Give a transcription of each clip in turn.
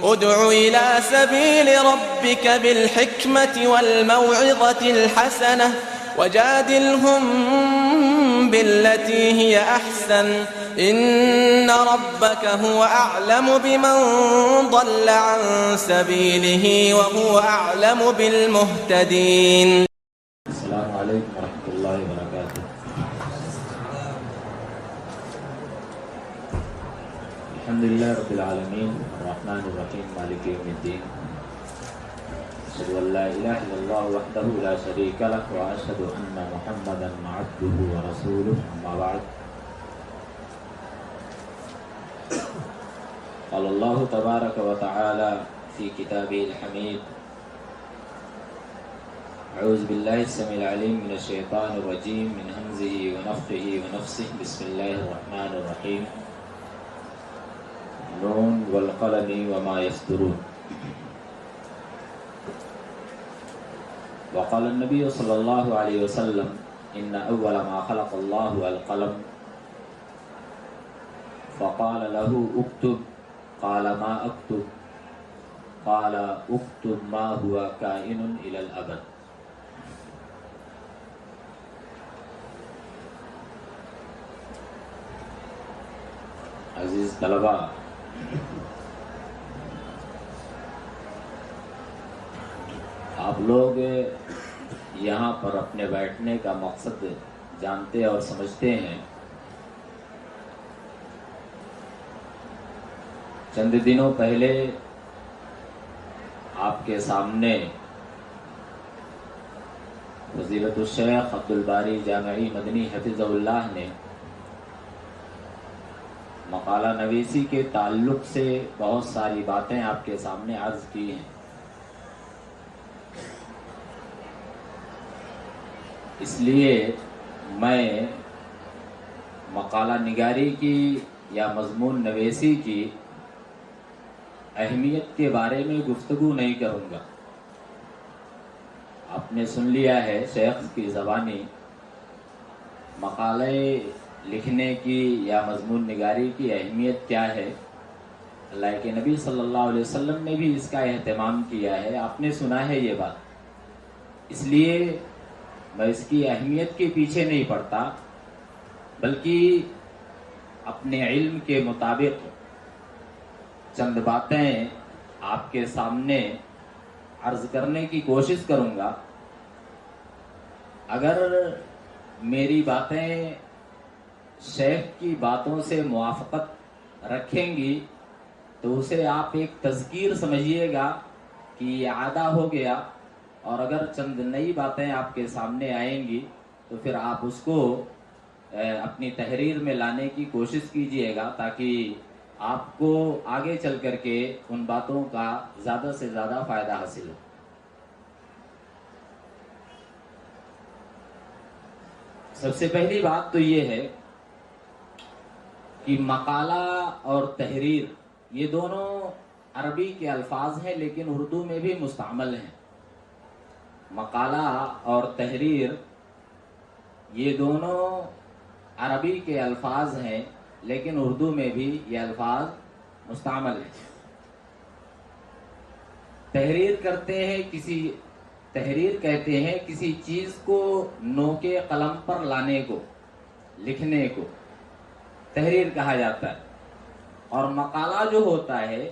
ادع إلى سبيل ربك بالحكمة والموعظة الحسنة وجادلهم بالتي هي أحسن إن ربك هو أعلم بمن ضل عن سبيله وهو أعلم بالمهتدين. السلام عليكم ورحمة الله وبركاته. الحمد لله رب العالمين الرحمن الرحيم مالك يوم الدين أشهد أن لا إله إلا الله وحده لا شريك له وأشهد أن محمدا عبده ورسوله أما بعد. قال الله تبارك وتعالى في كتابه الحميد أعوذ بالله السميع العليم من الشيطان الرجيم من همزه ونفخه ونفسه بسم الله الرحمن الرحيم نون والقلم وما يسطرون. وقال النبي صلى الله عليه وسلم إن أول ما خلق الله القلم فقال له اكتب قال ما اكتب قال اكتب ما هو كائن إلى الأبد. عزیز طلباء، آپ لوگ یہاں پر اپنے بیٹھنے کا مقصد جانتے اور سمجھتے ہیں. چند دنوں پہلے آپ کے سامنے فضیلت الشیخ عبدالباری جامعی مدنی حفظہ اللہ نے مقالہ نویسی کے تعلق سے بہت ساری باتیں آپ کے سامنے عرض کی ہیں. اس لیے میں مقالہ نگاری کی یا مضمون نویسی کی اہمیت کے بارے میں گفتگو نہیں کروں گا. آپ نے سن لیا ہے شیخ کی زبانی مقالے لکھنے کی یا مضمون نگاری کی اہمیت کیا ہے. اللہ کے نبی صلی اللہ علیہ وسلم نے بھی اس کا اہتمام کیا ہے، آپ نے سنا ہے یہ بات. اس لیے میں اس کی اہمیت کے پیچھے نہیں پڑتا، بلکہ اپنے علم کے مطابق چند باتیں آپ کے سامنے عرض کرنے کی کوشش کروں گا. اگر میری باتیں شیخ کی باتوں سے موافقت رکھیں گی تو اسے آپ ایک تذکیر سمجھیے گا کہ یہ عادہ ہو گیا، اور اگر چند نئی باتیں آپ کے سامنے آئیں گی تو پھر آپ اس کو اپنی تحریر میں لانے کی کوشش کیجیے گا تاکہ آپ کو آگے چل کر کے ان باتوں کا زیادہ سے زیادہ فائدہ حاصل ہو. سب سے پہلی بات تو یہ ہے کہ مقالہ اور تحریر یہ دونوں عربی کے الفاظ ہیں لیکن اردو میں بھی مستعمل ہیں. مقالہ اور تحریر یہ دونوں عربی کے الفاظ ہیں لیکن اردو میں بھی یہ الفاظ مستعمل ہیں. تحریر کہتے ہیں کسی چیز کو نوکے قلم پر لانے کو، لکھنے کو تحریر کہا جاتا ہے. اور مقالہ جو ہوتا ہے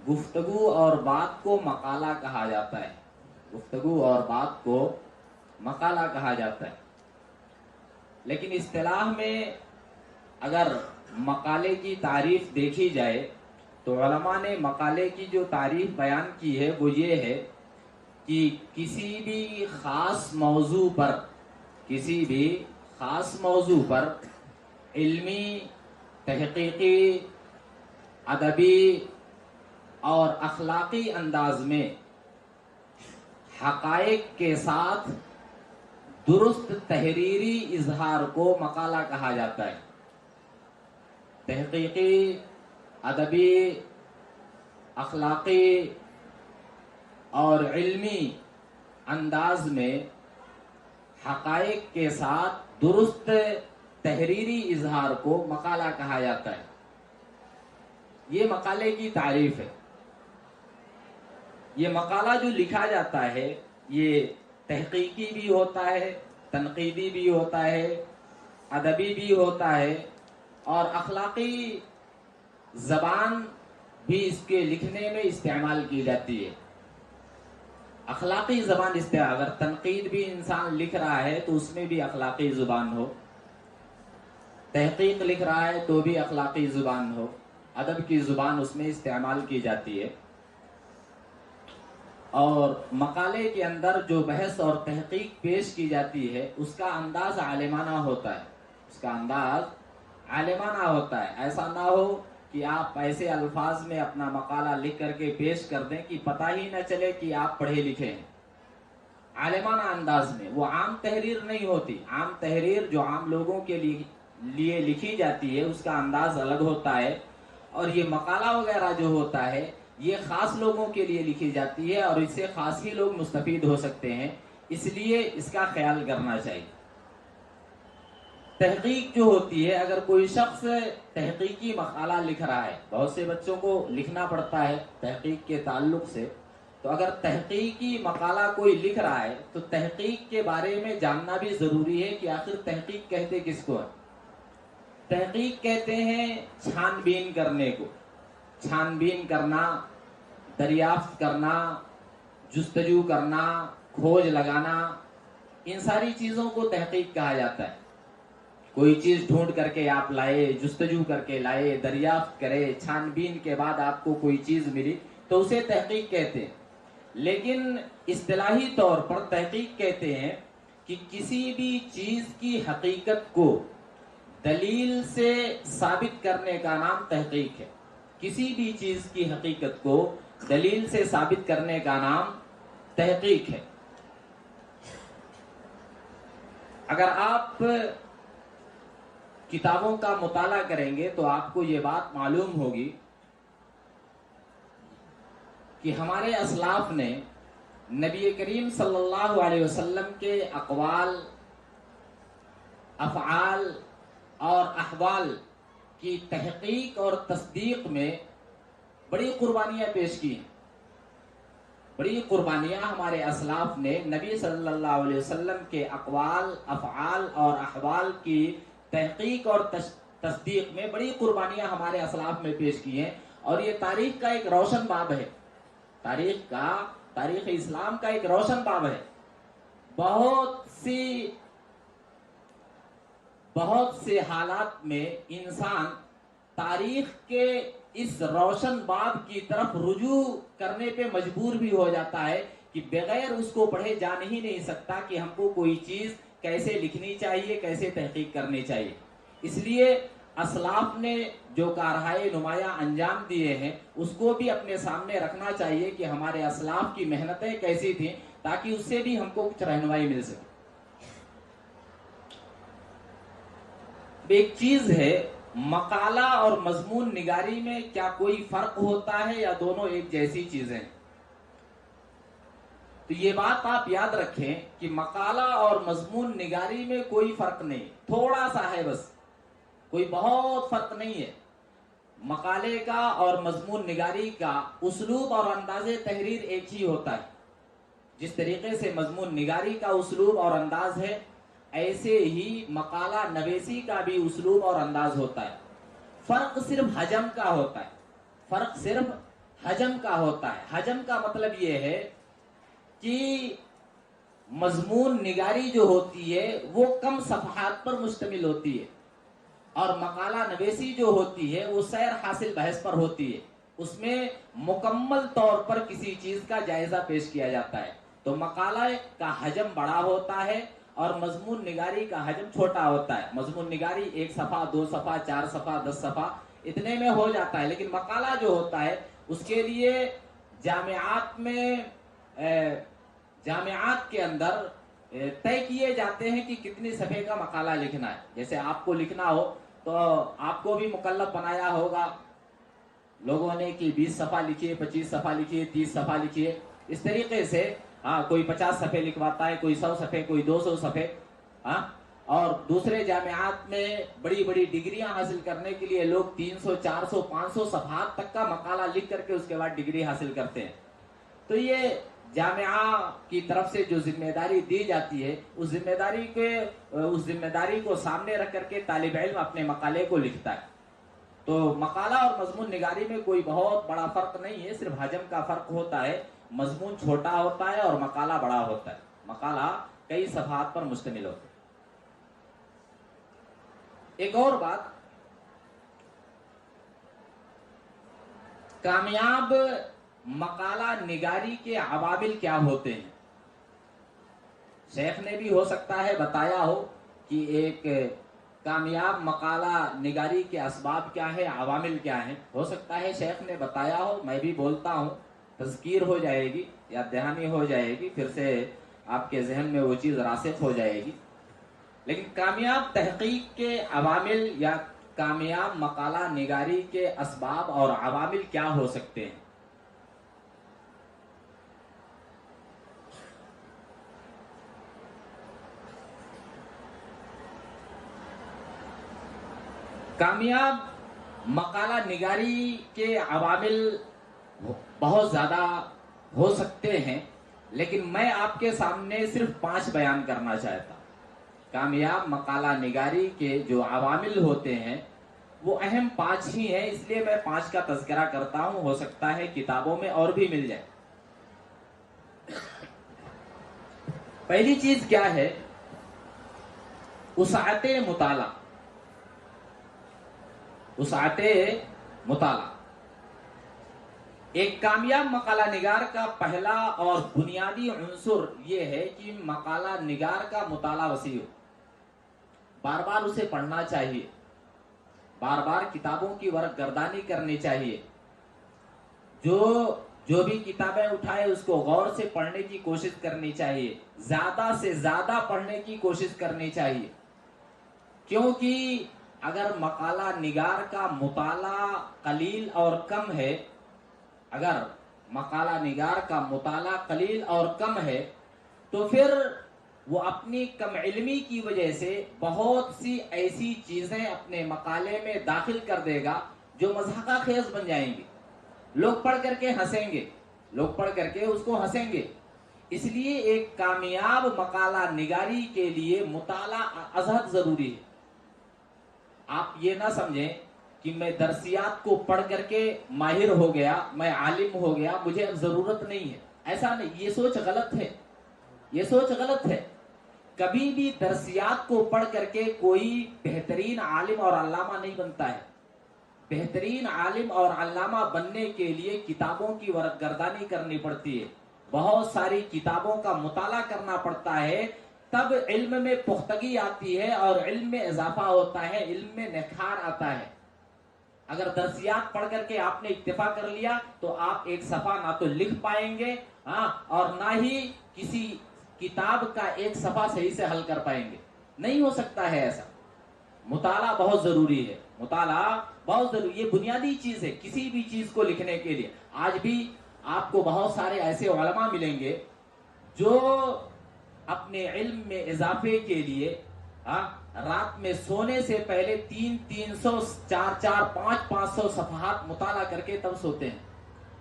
گفتگو اور بات کو مقالہ کہا جاتا ہے. گفتگو اور بات کو مقالہ کہا جاتا ہے. لیکن اصطلاح میں اگر مقالے کی تعریف دیکھی جائے تو علماء نے مقالے کی جو تعریف بیان کی ہے وہ یہ ہے کہ کسی بھی خاص موضوع پر علمی، تحقیقی، ادبی اور اخلاقی انداز میں حقائق کے ساتھ درست تحریری اظہار کو مقالہ کہا جاتا ہے. تحقیقی، ادبی، اخلاقی اور علمی انداز میں حقائق کے ساتھ درست تحریری اظہار کو مقالہ کہا جاتا ہے. یہ مقالے کی تعریف ہے. یہ مقالہ جو لکھا جاتا ہے یہ تحقیقی بھی ہوتا ہے، تنقیدی بھی ہوتا ہے، ادبی بھی ہوتا ہے، اور اخلاقی زبان بھی اس کے لکھنے میں استعمال کی جاتی ہے۔ اخلاقی زبان استعمال، اگر تنقید بھی انسان لکھ رہا ہے تو اس میں بھی اخلاقی زبان ہو، تحقیق لکھ رہا ہے تو بھی اخلاقی زبان ہو، ادب کی زبان اس میں استعمال کی جاتی ہے۔ اور مقالے کے اندر جو بحث اور تحقیق پیش کی جاتی ہے اس کا انداز عالمانہ ہوتا ہے، اس کا انداز عالمانہ ہوتا ہے۔ ایسا نہ ہو کہ آپ ایسے الفاظ میں اپنا مقالہ لکھ کر کے پیش کر دیں کہ پتہ ہی نہ چلے کہ آپ پڑھے لکھے ہیں۔ عالمانہ انداز میں، وہ عام تحریر نہیں ہوتی۔ عام تحریر جو عام لوگوں کے لیے لکھی جاتی ہے اس کا انداز الگ ہوتا ہے، اور یہ مقالہ وغیرہ جو ہوتا ہے یہ خاص لوگوں کے لیے لکھی جاتی ہے، اور اس سے خاص ہی لوگ مستفید ہو سکتے ہیں، اس لیے اس کا خیال کرنا چاہیے۔ تحقیق جو ہوتی ہے، اگر کوئی شخص تحقیقی مقالہ لکھ رہا ہے، بہت سے بچوں کو لکھنا پڑتا ہے تحقیق کے تعلق سے، تو اگر تحقیقی مقالہ کوئی لکھ رہا ہے تو تحقیق کے بارے میں جاننا بھی ضروری ہے کہ آخر تحقیق کہتے کس کو ہے۔ تحقیق کہتے ہیں چھان بین کرنے کو، چھان بین کرنا، دریافت کرنا، جستجو کرنا، کھوج لگانا، ان ساری چیزوں کو تحقیق کہا جاتا ہے۔ کوئی چیز ڈھونڈ کر کے آپ لائے، جستجو کر کے لائے، دریافت کرے، چھان بین کے بعد آپ کو کوئی چیز ملی تو اسے تحقیق کہتے ہیں۔ لیکن اصطلاحی طور پر تحقیق کہتے ہیں کہ کسی بھی چیز کی حقیقت کو دلیل سے ثابت کرنے کا نام تحقیق ہے۔ کسی بھی چیز کی حقیقت کو دلیل سے ثابت کرنے کا نام تحقیق ہے۔ اگر آپ کتابوں کا مطالعہ کریں گے تو آپ کو یہ بات معلوم ہوگی کہ ہمارے اسلاف نے نبی کریم صلی اللہ علیہ وسلم کے اقوال، افعال اور احوال کی تحقیق اور تصدیق میں بڑی قربانیاں پیش کی ہیں۔ بڑی قربانیاں ہمارے اسلاف نے نبی صلی اللہ علیہ وسلم کے اقوال، افعال اور احوال کی تحقیق اور تصدیق میں بڑی قربانیاں ہمارے اسلاف میں پیش کی ہیں، اور یہ تاریخ کا ایک روشن باب ہے۔ تاریخ اسلام کا ایک روشن باب ہے۔ بہت سے حالات میں انسان تاریخ کے اس روشن باب کی طرف رجوع کرنے پہ مجبور بھی ہو جاتا ہے کہ بغیر اس کو پڑھے جان ہی نہیں سکتا کہ ہم کو کوئی چیز کیسے لکھنی چاہیے، کیسے تحقیق کرنی چاہیے۔ اس لیے اسلاف نے جو کارہائے نمایاں انجام دیے ہیں اس کو بھی اپنے سامنے رکھنا چاہیے کہ ہمارے اسلاف کی محنتیں کیسی تھیں، تاکہ اس سے بھی ہم کو کچھ رہنمائی مل سکے۔ ایک چیز ہے، مقالہ اور مضمون نگاری میں کیا کوئی فرق ہوتا ہے یا دونوں ایک جیسی چیزیں؟ تو یہ بات آپ یاد رکھیں کہ مقالہ اور مضمون نگاری میں کوئی فرق نہیں، تھوڑا سا ہے بس، کوئی بہت فرق نہیں ہے۔ مقالے کا اور مضمون نگاری کا اسلوب اور انداز تحریر ایک ہی ہوتا ہے۔ جس طریقے سے مضمون نگاری کا اسلوب اور انداز ہے، ایسے ہی مقالہ نویسی کا بھی اسلوب اور انداز ہوتا ہے۔ فرق صرف حجم کا ہوتا ہے، فرق صرف حجم کا ہوتا ہے۔ حجم کا مطلب یہ ہے کہ مضمون نگاری جو ہوتی ہے وہ کم صفحات پر مشتمل ہوتی ہے، اور مقالہ نویسی جو ہوتی ہے وہ سیر حاصل بحث پر ہوتی ہے۔ اس میں مکمل طور پر کسی چیز کا جائزہ پیش کیا جاتا ہے۔ تو مقالہ کا حجم بڑا ہوتا ہے اور مضمون نگاری کا حجم چھوٹا ہوتا ہے۔ مضمون نگاری 1 صفحہ، 2 صفحہ، 4 صفحہ، 10 صفحہ اتنے میں ہو جاتا ہے، لیکن مقالہ جو ہوتا ہے اس کے لیے جامعات کے اندر طے کیے جاتے ہیں کہ کتنی صفحے کا مقالہ لکھنا ہے۔ جیسے آپ کو لکھنا ہو تو آپ کو بھی مکلف بنایا ہوگا لوگوں نے کہ 20 صفحہ لکھیے، 25 صفحہ لکھیے، 30 صفحہ لکھیے۔ اس طریقے سے کوئی 50 صفحے لکھواتا ہے، کوئی 100 صفحے، کوئی 200 صفحے۔ اور دوسرے جامعات میں بڑی بڑی ڈگریاں حاصل کرنے کے لیے لوگ 300، 400، 500 صفحات تک کا مقالہ لکھ کر کے اس کے بعد ڈگری حاصل کرتے ہیں۔ تو یہ جامعہ کی طرف سے جو ذمہ داری دی جاتی ہے اس ذمہ داری کو سامنے رکھ کر کے طالب علم اپنے مقالے کو لکھتا ہے. تو مقالہ اور مضمون نگاری میں کوئی بہت بڑا فرق نہیں ہے، صرف حجم کا فرق ہوتا ہے. مضمون چھوٹا ہوتا ہے اور مقالہ بڑا ہوتا ہے. مقالہ کئی صفحات پر مشتمل ہوتا ہے. ایک اور بات، کامیاب مقالہ نگاری کے عوامل کیا ہوتے ہیں؟ شیخ نے بھی ہو سکتا ہے بتایا ہو کہ ایک کامیاب مقالہ نگاری کے اسباب کیا ہے، عوامل کیا ہیں. ہو سکتا ہے شیخ نے بتایا ہو، میں بھی بولتا ہوں، تذکیر ہو جائے گی، یاد دہانی ہو جائے گی، پھر سے آپ کے ذہن میں وہ چیز راسخ ہو جائے گی. لیکن کامیاب تحقیق کے عوامل یا کامیاب مقالہ نگاری کے اسباب اور عوامل کیا ہو سکتے ہیں؟ کامیاب مقالہ نگاری کے عوامل بہت زیادہ ہو سکتے ہیں، لیکن میں آپ کے سامنے صرف 5 بیان کرنا چاہتا ہوں. کامیاب مقالہ نگاری کے جو عوامل ہوتے ہیں وہ اہم 5 ہی ہیں، اس لیے میں 5 کا تذکرہ کرتا ہوں. ہو سکتا ہے کتابوں میں اور بھی مل جائے. پہلی چیز کیا ہے؟ وسعت مطالعہ. وسعت مطالعہ ایک کامیاب مقالہ نگار کا پہلا اور بنیادی عنصر یہ ہے کہ مقالہ نگار کا مطالعہ وسیع ہو. بار بار اسے پڑھنا چاہیے، بار بار کتابوں کی ورق گردانی کرنی چاہیے. جو بھی کتابیں اٹھائے اس کو غور سے پڑھنے کی کوشش کرنی چاہیے، زیادہ سے زیادہ پڑھنے کی کوشش کرنی چاہیے. کیونکہ اگر مقالہ نگار کا مطالعہ قلیل اور کم ہے، اگر مقالہ نگار کا مطالعہ قلیل اور کم ہے تو پھر وہ اپنی کم علمی کی وجہ سے بہت سی ایسی چیزیں اپنے مقالے میں داخل کر دے گا جو مضحکہ خیز بن جائیں گی. لوگ پڑھ کر کے ہنسیں گے، لوگ پڑھ کر کے اس کو ہنسیں گے. اس لیے ایک کامیاب مقالہ نگاری کے لیے مطالعہ ازحد ضروری ہے. آپ یہ نہ سمجھیں کہ میں درسیات کو پڑھ کر کے ماہر ہو گیا، میں عالم ہو گیا، مجھے اب ضرورت نہیں ہے. ایسا نہیں، یہ سوچ غلط ہے، یہ سوچ غلط ہے. کبھی بھی درسیات کو پڑھ کر کے کوئی بہترین عالم اور علامہ نہیں بنتا ہے. بہترین عالم اور علامہ بننے کے لیے کتابوں کی ورق گردانی کرنی پڑتی ہے، بہت ساری کتابوں کا مطالعہ کرنا پڑتا ہے، تب علم میں پختگی آتی ہے اور علم میں اضافہ ہوتا ہے، علم میں نکھار آتا ہے. اگر درسیات پڑھ کر کے آپ نے اکتفا کر لیا تو آپ ایک صفحہ نہ تو لکھ پائیں گے اور نہ ہی کسی کتاب کا ایک صفحہ صحیح سے حل کر پائیں گے. نہیں ہو سکتا ہے ایسا. مطالعہ بہت ضروری ہے، مطالعہ بہت ضروری، یہ بنیادی چیز ہے کسی بھی چیز کو لکھنے کے لیے. آج بھی آپ کو بہت سارے ایسے علماء ملیں گے جو اپنے علم میں اضافے کے لیے رات میں سونے سے پہلے 300 400 500 صفحات مطالعہ کر کے تب سوتے ہیں.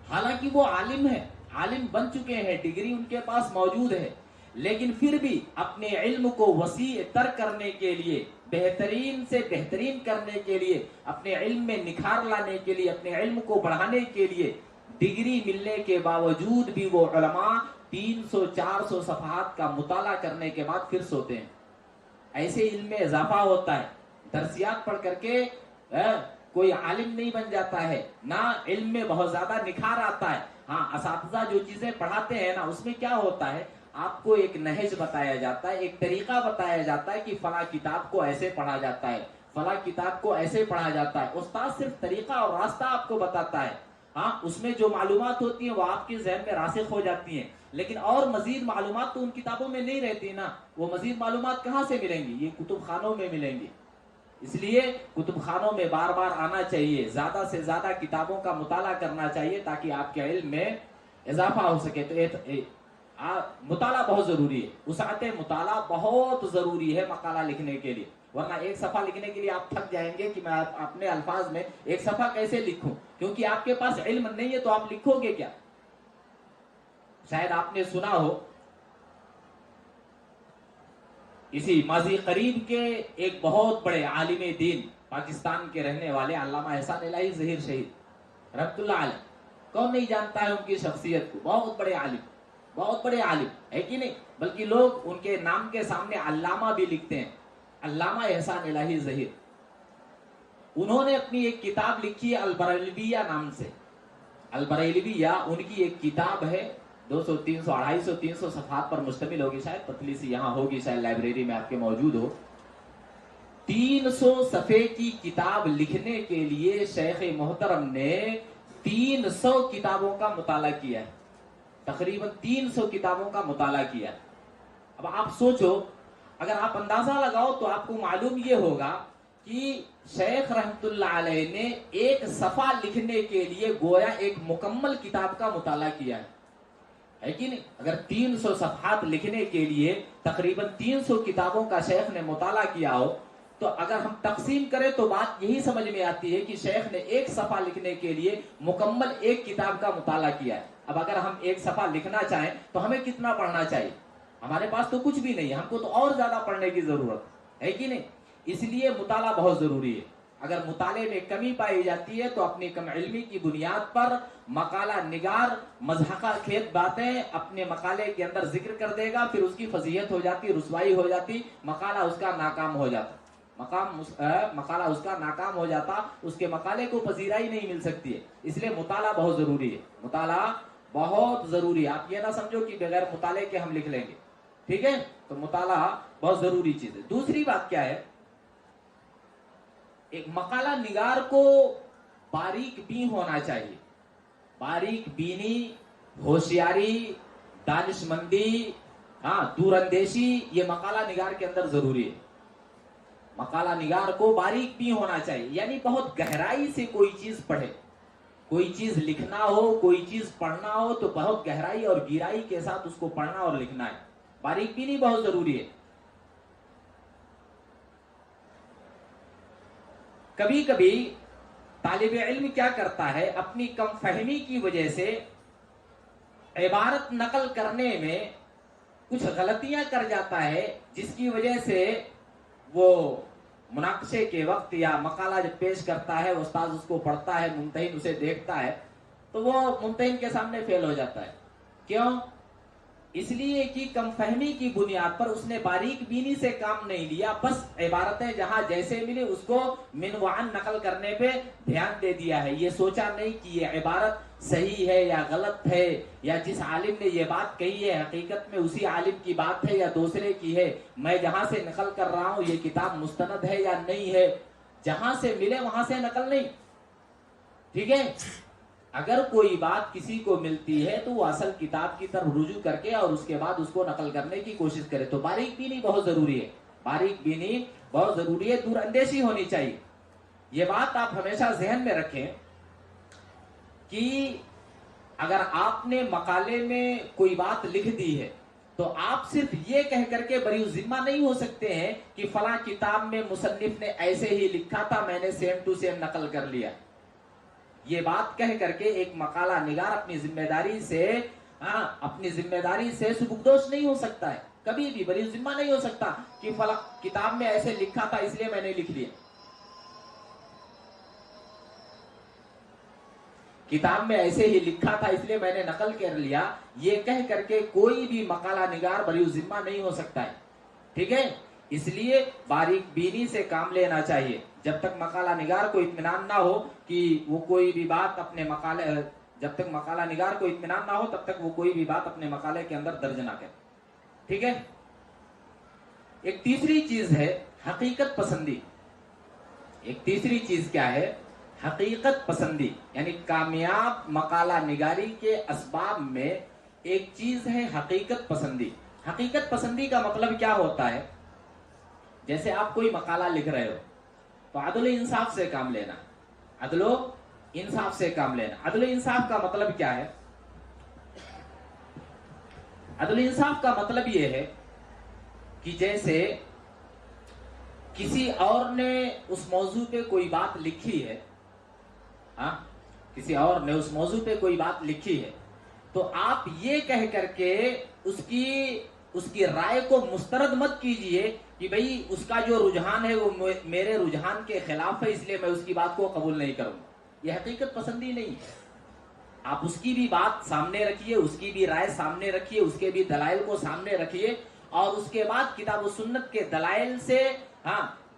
حالانکہ وہ عالم ہیں، عالم بن چکے ہیں، ڈگری ان کے پاس موجود ہے، لیکن پھر بھی اپنے علم کو وسیع تر کرنے کے لیے، بہترین سے بہترین کرنے کے لیے، اپنے علم میں نکھار لانے کے لیے، اپنے علم کو بڑھانے کے لیے، ڈگری ملنے کے باوجود بھی وہ علماء 300 400 صفحات کا مطالعہ کرنے کے بعد پھر سوتے ہیں. ایسے علم میں اضافہ ہوتا ہے. درسیات پڑھ کر کے کوئی عالم نہیں بن جاتا ہے، نہ علم میں بہت زیادہ نکھار آتا ہے. ہاں، اساتذہ جو چیزیں پڑھاتے ہیں نا، اس میں کیا ہوتا ہے، آپ کو ایک نہج بتایا جاتا ہے، ایک طریقہ بتایا جاتا ہے کہ فلاں کتاب کو ایسے پڑھا جاتا ہے، فلاں کتاب کو ایسے پڑھا جاتا ہے. استاد صرف طریقہ اور راستہ آپ کو بتاتا ہے. ہاں، اس میں جو معلومات ہوتی ہیں وہ آپ کے ذہن میں راسخ ہو جاتی ہیں، لیکن اور مزید معلومات تو ان کتابوں میں نہیں رہتی نا. وہ مزید معلومات کہاں سے ملیں گی؟ یہ کتب خانوں میں ملیں گی. اس لیے کتب خانوں میں بار بار آنا چاہیے، زیادہ سے زیادہ کتابوں کا مطالعہ کرنا چاہیے تاکہ آپ کے علم میں اضافہ ہو سکے. تو مطالعہ بہت ضروری ہے، وسعت مطالعہ بہت ضروری ہے مقالہ لکھنے کے لیے. ورنہ ایک صفحہ لکھنے کے لیے آپ تھک جائیں گے کہ میں اپنے الفاظ میں ایک صفحہ کیسے لکھوں، کیونکہ آپ کے پاس علم نہیں ہے تو آپ لکھو گے کیا؟ شاید آپ نے سنا ہو اسی ماضی قریب کے ایک بہت بڑے عالم دین پاکستان کے رہنے والے علامہ احسان الہی ظہیر شہید رحمۃ اللہ علیہ، کون نہیں جانتا ہے ان کی شخصیت کو، بہت بڑے عالم ہے کہ نہیں، بلکہ لوگ ان کے نام کے سامنے علامہ بھی لکھتے ہیں، علامہ احسان الہی ظہیر۔ انہوں نے اپنی ایک کتاب لکھی ہے البریلویہ نام سے، البریلویہ ان کی ایک کتاب ہے، 200 300 250 300 صفحات پر مشتمل ہوگی، شاید پتلی سی یہاں ہوگی، شاید لائبریری میں آپ کے موجود ہو۔ 300 صفحے کی کتاب لکھنے کے لیے شیخ محترم نے 300 کتابوں کا مطالعہ کیا ہے، تقریباً 300 کتابوں کا مطالعہ کیا ہے۔ اب آپ سوچو، اگر آپ اندازہ لگاؤ تو آپ کو معلوم یہ ہوگا کہ شیخ رحمت اللہ علیہ نے ایک صفحہ لکھنے کے لیے گویا ایک مکمل کتاب کا مطالعہ کیا ہے کہ نہیں؟ اگر 300 صفحات لکھنے کے لیے تقریباً 300 کتابوں کا شیخ نے مطالعہ کیا ہو، تو اگر ہم تقسیم کریں تو بات یہی سمجھ میں آتی ہے کہ شیخ نے ایک صفحہ لکھنے کے لیے مکمل ایک کتاب کا مطالعہ کیا ہے۔ اب اگر ہم ایک صفحہ لکھنا چاہیں تو ہمیں کتنا پڑھنا چاہیے؟ ہمارے پاس تو کچھ بھی نہیں ہے، ہم کو تو اور زیادہ پڑھنے کی ضرورت ہے کہ نہیں؟ اس لیے مطالعہ بہت ضروری ہے۔ اگر مطالعے میں کمی پائی جاتی ہے تو اپنی کم علمی کی بنیاد پر مقالہ نگار مضحکہ خیز باتیں اپنے مقالے کے اندر ذکر کر دے گا، پھر اس کی فضیحت ہو جاتی، رسوائی ہو جاتی، مقالہ اس کا ناکام ہو جاتا، مقالہ اس کا ناکام ہو جاتا، اس کے مقالے کو پذیرائی نہیں مل سکتی ہے۔ اس لیے مطالعہ بہت ضروری ہے، مطالعہ بہت ضروری ہے۔ آپ یہ نہ سمجھو کہ بغیر مطالعے کے ہم لکھ لیں گے، ٹھیک ہے؟ تو مطالعہ بہت ضروری چیز ہے۔ دوسری بات کیا ہے، ایک مقالہ نگار کو باریک بین ہونا چاہیے، باریک بینی، ہوشیاری، دانش مندی، دور اندیشی، یہ مقالہ نگار کے اندر ضروری ہے۔ مقالہ نگار کو باریک بین ہونا چاہیے، یعنی بہت گہرائی سے کوئی چیز پڑھے، کوئی چیز لکھنا ہو، کوئی چیز پڑھنا ہو تو بہت گہرائی اور گہرائی کے ساتھ اس کو پڑھنا اور لکھنا ہے، باریک بینی بہت ضروری ہے۔ کبھی کبھی طالب علم کیا کرتا ہے، اپنی کم فہمی کی وجہ سے عبارت نقل کرنے میں کچھ غلطیاں کر جاتا ہے، جس کی وجہ سے وہ مناقشے کے وقت یا مقالہ جب پیش کرتا ہے، استاد اس کو پڑھتا ہے، ممتحن اسے دیکھتا ہے تو وہ ممتحن کے سامنے فیل ہو جاتا ہے۔ کیوں؟ اس لیے کہ کم فہمی کی بنیاد پر اس نے باریک بینی سے کام نہیں لیا، بس عبارتیں جہاں جیسے ملی اس کو منوعاً نقل کرنے پہ دھیان دے دیا ہے، یہ سوچا نہیں کہ یہ عبارت صحیح ہے یا غلط ہے، یا جس عالم نے یہ بات کہی ہے حقیقت میں اسی عالم کی بات ہے یا دوسرے کی ہے، میں جہاں سے نقل کر رہا ہوں یہ کتاب مستند ہے یا نہیں ہے، جہاں سے ملے وہاں سے نقل نہیں، ٹھیک ہے؟ اگر کوئی بات کسی کو ملتی ہے تو وہ اصل کتاب کی طرف رجوع کر کے اور اس کے بعد اس کو نقل کرنے کی کوشش کرے۔ تو باریک بینی بہت ضروری ہے، باریک بینی بہت ضروری ہے، دور اندیشی ہونی چاہیے۔ یہ بات آپ ہمیشہ ذہن میں رکھیں کہ اگر آپ نے مقالے میں کوئی بات لکھ دی ہے تو آپ صرف یہ کہہ کر کے بری ذمہ نہیں ہو سکتے ہیں کہ فلاں کتاب میں مصنف نے ایسے ہی لکھا تھا، میں نے سیم ٹو سیم نقل کر لیا۔ یہ بات کہہ کر کے ایک مقالہ نگار اپنی ذمہ داری سے سبکدوش نہیں ہو سکتا ہے، کبھی بھی بری ذمہ نہیں ہو سکتا کہ فلاں کتاب میں ایسے لکھا تھا اس لیے میں نے لکھ لیا، کتاب میں ایسے ہی لکھا تھا اس لیے میں نے نقل کر لیا، یہ کہہ کر کے کوئی بھی مقالہ نگار بری ذمہ نہیں ہو سکتا ہے، ٹھیک ہے؟ اس لیے باریک بینی سے کام لینا چاہیے، جب تک مقالہ نگار کو اطمینان نہ ہو کہ وہ کوئی بھی بات اپنے مقالے، جب تک مقالہ نگار کو اطمینان نہ ہو تب تک وہ کوئی بھی بات اپنے مقالے کے اندر درج نہ کرے، ٹھیک ہے؟ ایک تیسری چیز ہے حقیقت پسندی۔ ایک تیسری چیز کیا ہے؟ حقیقت پسندی، یعنی کامیاب مقالہ نگاری کے اسباب میں ایک چیز ہے حقیقت پسندی۔ حقیقت پسندی کا مطلب کیا ہوتا ہے؟ جیسے آپ کوئی مقالہ لکھ رہے ہو تو عدل و انصاف سے کام لینا، عدل و انصاف سے کام لینا۔ عدل و انصاف کا مطلب کیا ہے؟ عدل و انصاف کا مطلب یہ ہے کہ جیسے کسی اور نے اس موضوع پہ کوئی بات لکھی ہے، کسی اور نے اس موضوع پہ کوئی بات لکھی ہے تو آپ یہ کہہ کر کے اس کی رائے کو مسترد مت کیجئے کہ بھئی اس کا جو رجحان ہے وہ میرے رجحان کے خلاف ہے، اس لیے میں اس کی بات کو قبول نہیں کروں گا. یہ حقیقت پسندی نہیں ہے. آپ اس کی بھی بات سامنے رکھیے، اس کی بھی رائے سامنے رکھیے، اس کے بھی دلائل کو سامنے رکھیے، اور اس کے بعد کتاب و سنت کے دلائل سے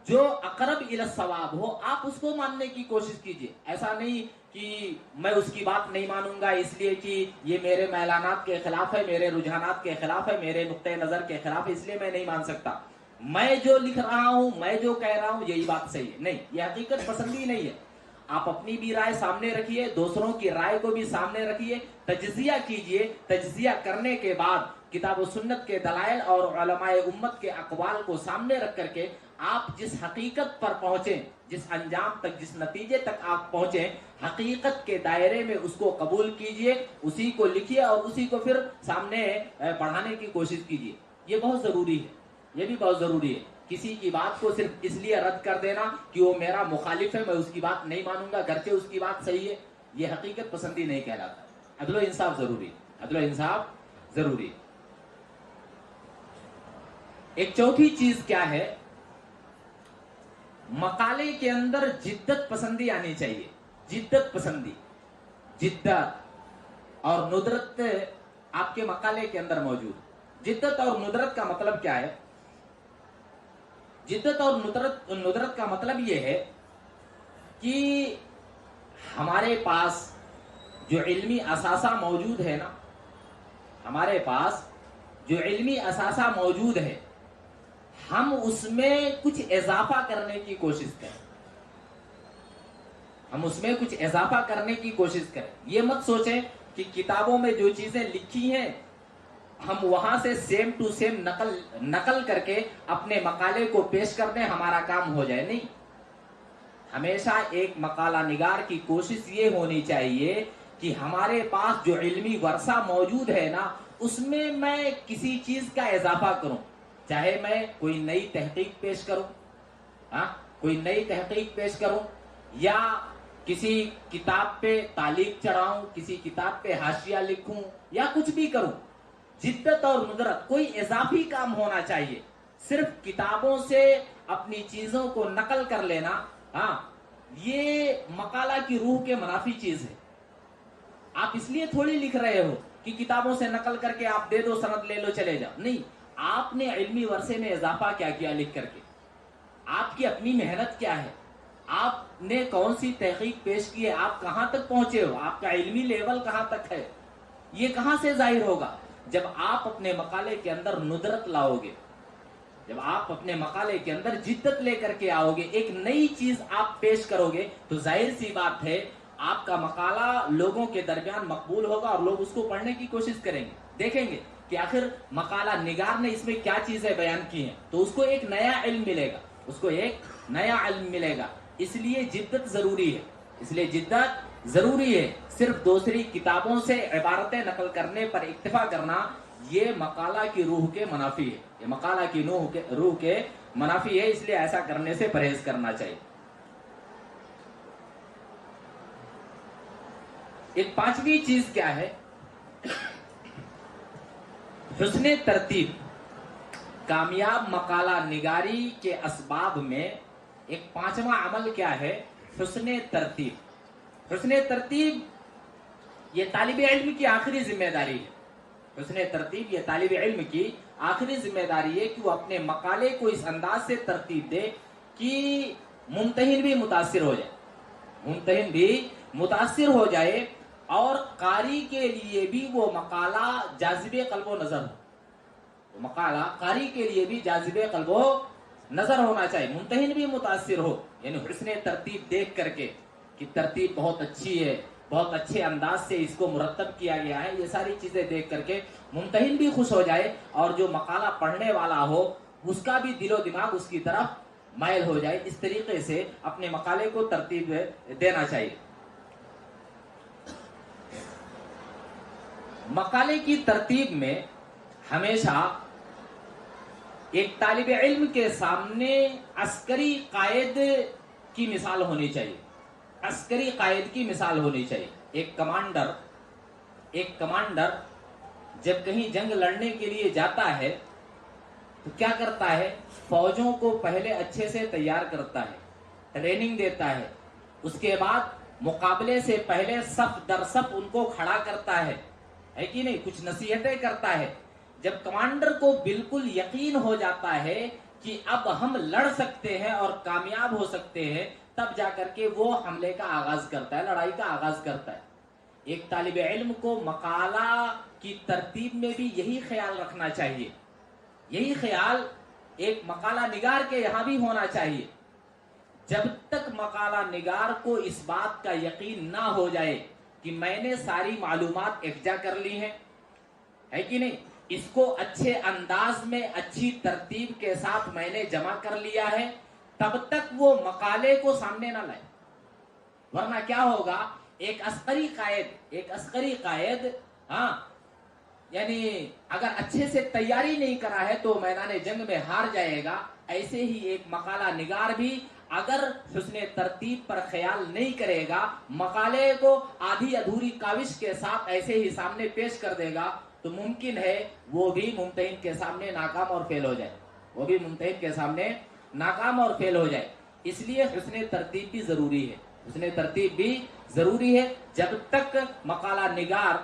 جو اقرب الی الصواب ہو آپ اس کو ماننے کی کوشش کیجئے. ایسا نہیں کہ میں اس کی بات نہیں مانوں گا اس لیے کہ یہ میرے میلانات کے خلاف ہے، میرے رجحانات کے خلاف ہے، میرے نقطۂ نظر کے خلاف ہے، اس لیے میں نہیں مان سکتا. میں جو لکھ رہا ہوں، میں جو کہہ رہا ہوں یہی بات صحیح ہے. نہیں، یہ حقیقت پسندی نہیں ہے. آپ اپنی بھی رائے سامنے رکھیے، دوسروں کی رائے کو بھی سامنے رکھیے، تجزیہ کیجئے. تجزیہ کرنے کے بعد کتاب و سنت کے دلائل اور علماء امت کے اقوال کو سامنے رکھ کر کے آپ جس حقیقت پر پہنچیں، جس انجام تک، جس نتیجے تک آپ پہنچیں، حقیقت کے دائرے میں اس کو قبول کیجئے، اسی کو لکھیے اور اسی کو پھر سامنے پڑھانے کی کوشش کیجئے. یہ بہت ضروری ہے، یہ بھی بہت ضروری ہے. کسی کی بات کو صرف اس لیے رد کر دینا کہ وہ میرا مخالف ہے، میں اس کی بات نہیں مانوں گا گرچہ اس کی بات صحیح ہے، یہ حقیقت پسندی نہیں کہلاتا. عدل و انصاف ضروری ہے، عدل و انصاف ضروری ہے. ایک چوتھی چیز کیا ہے؟ مقالے کے اندر جدت پسندی آنی چاہیے. جدت پسندی، جدت اور ندرت آپ کے مقالے کے اندر موجود. جدت اور ندرت کا مطلب کیا ہے؟ جدت اور ندرت کا مطلب یہ ہے کہ ہمارے پاس جو علمی اثاثہ موجود ہے نا، ہمارے پاس جو علمی اثاثہ موجود ہے، ہم اس میں کچھ اضافہ کرنے کی کوشش کریں. ہم اس میں کچھ اضافہ کرنے کی کوشش کریں. یہ مت سوچیں کہ کتابوں میں جو چیزیں لکھی ہیں ہم وہاں سے سیم ٹو سیم نقل کر کے اپنے مقالے کو پیش کر دیں، ہمارا کام ہو جائے. نہیں، ہمیشہ ایک مقالہ نگار کی کوشش یہ ہونی چاہیے کہ ہمارے پاس جو علمی ورثہ موجود ہے نا، اس میں میں کسی چیز کا اضافہ کروں. چاہے میں کوئی نئی تحقیق پیش کروں، کوئی نئی تحقیق پیش کروں، یا کسی کتاب پہ تعلیق چڑھاؤں، کسی کتاب پہ حاشیہ لکھوں، یا کچھ بھی کروں. جدت اور ندرت کوئی اضافی کام ہونا چاہیے. صرف کتابوں سے اپنی چیزوں کو نقل کر لینا، یہ مقالہ کی روح کے منافی چیز ہے. آپ اس لیے تھوڑی لکھ رہے ہو کہ کتابوں سے نقل کر کے آپ دے دو، سند لے لو، چلے جاؤ. نہیں، آپ نے علمی ورثے میں اضافہ کیا کیا لکھ کر کے؟ آپ کی اپنی محنت کیا ہے؟ آپ نے کون سی تحقیق پیش کی ہے؟ آپ کہاں تک پہنچے ہو؟ آپ کا علمی لیول کہاں تک ہے؟ یہ کہاں سے ظاہر ہوگا؟ جب آپ اپنے مقالے کے اندر ندرت لاؤ گے، جب آپ اپنے مقالے کے اندر جدت لے کر کے آؤ گے، ایک نئی چیز آپ پیش کرو گے، تو ظاہر سی بات ہے آپ کا مقالہ لوگوں کے درمیان مقبول ہوگا اور لوگ اس کو پڑھنے کی کوشش کریں گے، دیکھیں گے کہ آخر مقالہ نگار نے اس میں کیا چیزیں بیان کی ہیں، تو اس کو ایک نیا علم ملے گا، اس کو ایک نیا علم ملے گا. اس لیے جدت ضروری ہے، اس لیے جدت ضروری ہے. صرف دوسری کتابوں سے عبارتیں نقل کرنے پر اکتفا کرنا یہ مقالہ کی روح کے منافی ہے، یہ مقالہ کی روح کے منافی ہے. اس لیے ایسا کرنے سے پرہیز کرنا چاہیے. ایک پانچویں چیز کیا ہے؟ حسن ترتیب. کامیاب مقالہ نگاری کے اسباب میں ایک پانچواں عمل کیا ہے؟ حسن ترتیب. حسن ترتیب یہ طالب علم کی آخری ذمہ داری ہے. حسن ترتیب یہ طالب علم کی آخری ذمہ داری ہے کہ وہ اپنے مقالے کو اس انداز سے ترتیب دے کہ ممتحن بھی متاثر ہو جائے، ممتحن بھی متاثر ہو جائے، اور قاری کے لیے بھی وہ مقالہ جاذب قلب و نظر ہو. مقالہ قاری کے لیے بھی جاذب قلب و نظر ہونا چاہیے، ممتحن بھی متاثر ہو. یعنی حسن ترتیب دیکھ کر کے کہ ترتیب بہت اچھی ہے، بہت اچھے انداز سے اس کو مرتب کیا گیا ہے، یہ ساری چیزیں دیکھ کر کے ممتحن بھی خوش ہو جائے، اور جو مقالہ پڑھنے والا ہو اس کا بھی دل و دماغ اس کی طرف مائل ہو جائے. اس طریقے سے اپنے مقالے کو ترتیب دینا چاہیے. مقالے کی ترتیب میں ہمیشہ ایک طالب علم کے سامنے عسکری قائد کی مثال ہونی چاہیے. عسکری قائد کی مثال ہونی چاہیے. ایک کمانڈر ایک کمانڈر جب کہیں جنگ لڑنے کے لیے جاتا ہے تو کیا کرتا ہے؟ فوجوں کو پہلے اچھے سے تیار کرتا ہے، ٹریننگ دیتا ہے، اس کے بعد مقابلے سے پہلے صف در صف ان کو کھڑا کرتا ہے کہ نہیں، کچھ نصیحتیں کرتا ہے. جب کمانڈر کو بالکل یقین ہو جاتا ہے کہ اب ہم لڑ سکتے ہیں اور کامیاب ہو سکتے ہیں، تب جا کر کے وہ حملے کا آغاز کرتا ہے، لڑائی کا آغاز کرتا ہے. ایک طالب علم کو مقالہ کی ترتیب میں بھی یہی خیال رکھنا چاہیے، یہی خیال ایک مقالہ نگار کے یہاں بھی ہونا چاہیے. جب تک مقالہ نگار کو اس بات کا یقین نہ ہو جائے کہ میں نے ساری معلومات اکجا کر لی ہیں، ہے کہ نہیں، اس کو اچھے انداز میں اچھی ترتیب کے ساتھ میں نے جمع کر لیا ہے، تب تک وہ مقالے کو سامنے نہ لائے. ورنہ کیا ہوگا؟ ایک عسکری قائد ہاں یعنی اگر اچھے سے تیاری نہیں کرا ہے تو میدان جنگ میں ہار جائے گا. ایسے ہی ایک مقالہ نگار بھی اگر حسن ترتیب پر خیال نہیں کرے گا، مقالے کو آدھی ادھوری کاوش کے ساتھ ایسے ہی سامنے پیش کر دے گا، تو ممکن ہے وہ بھی ممتحن کے سامنے ناکام اور فیل ہو جائے، وہ بھی ممتحن کے سامنے ناکام اور فیل ہو جائے. اس لیے حسن ترتیب بھی ضروری ہے، حسن ترتیب بھی ضروری ہے. جب تک مقالہ نگار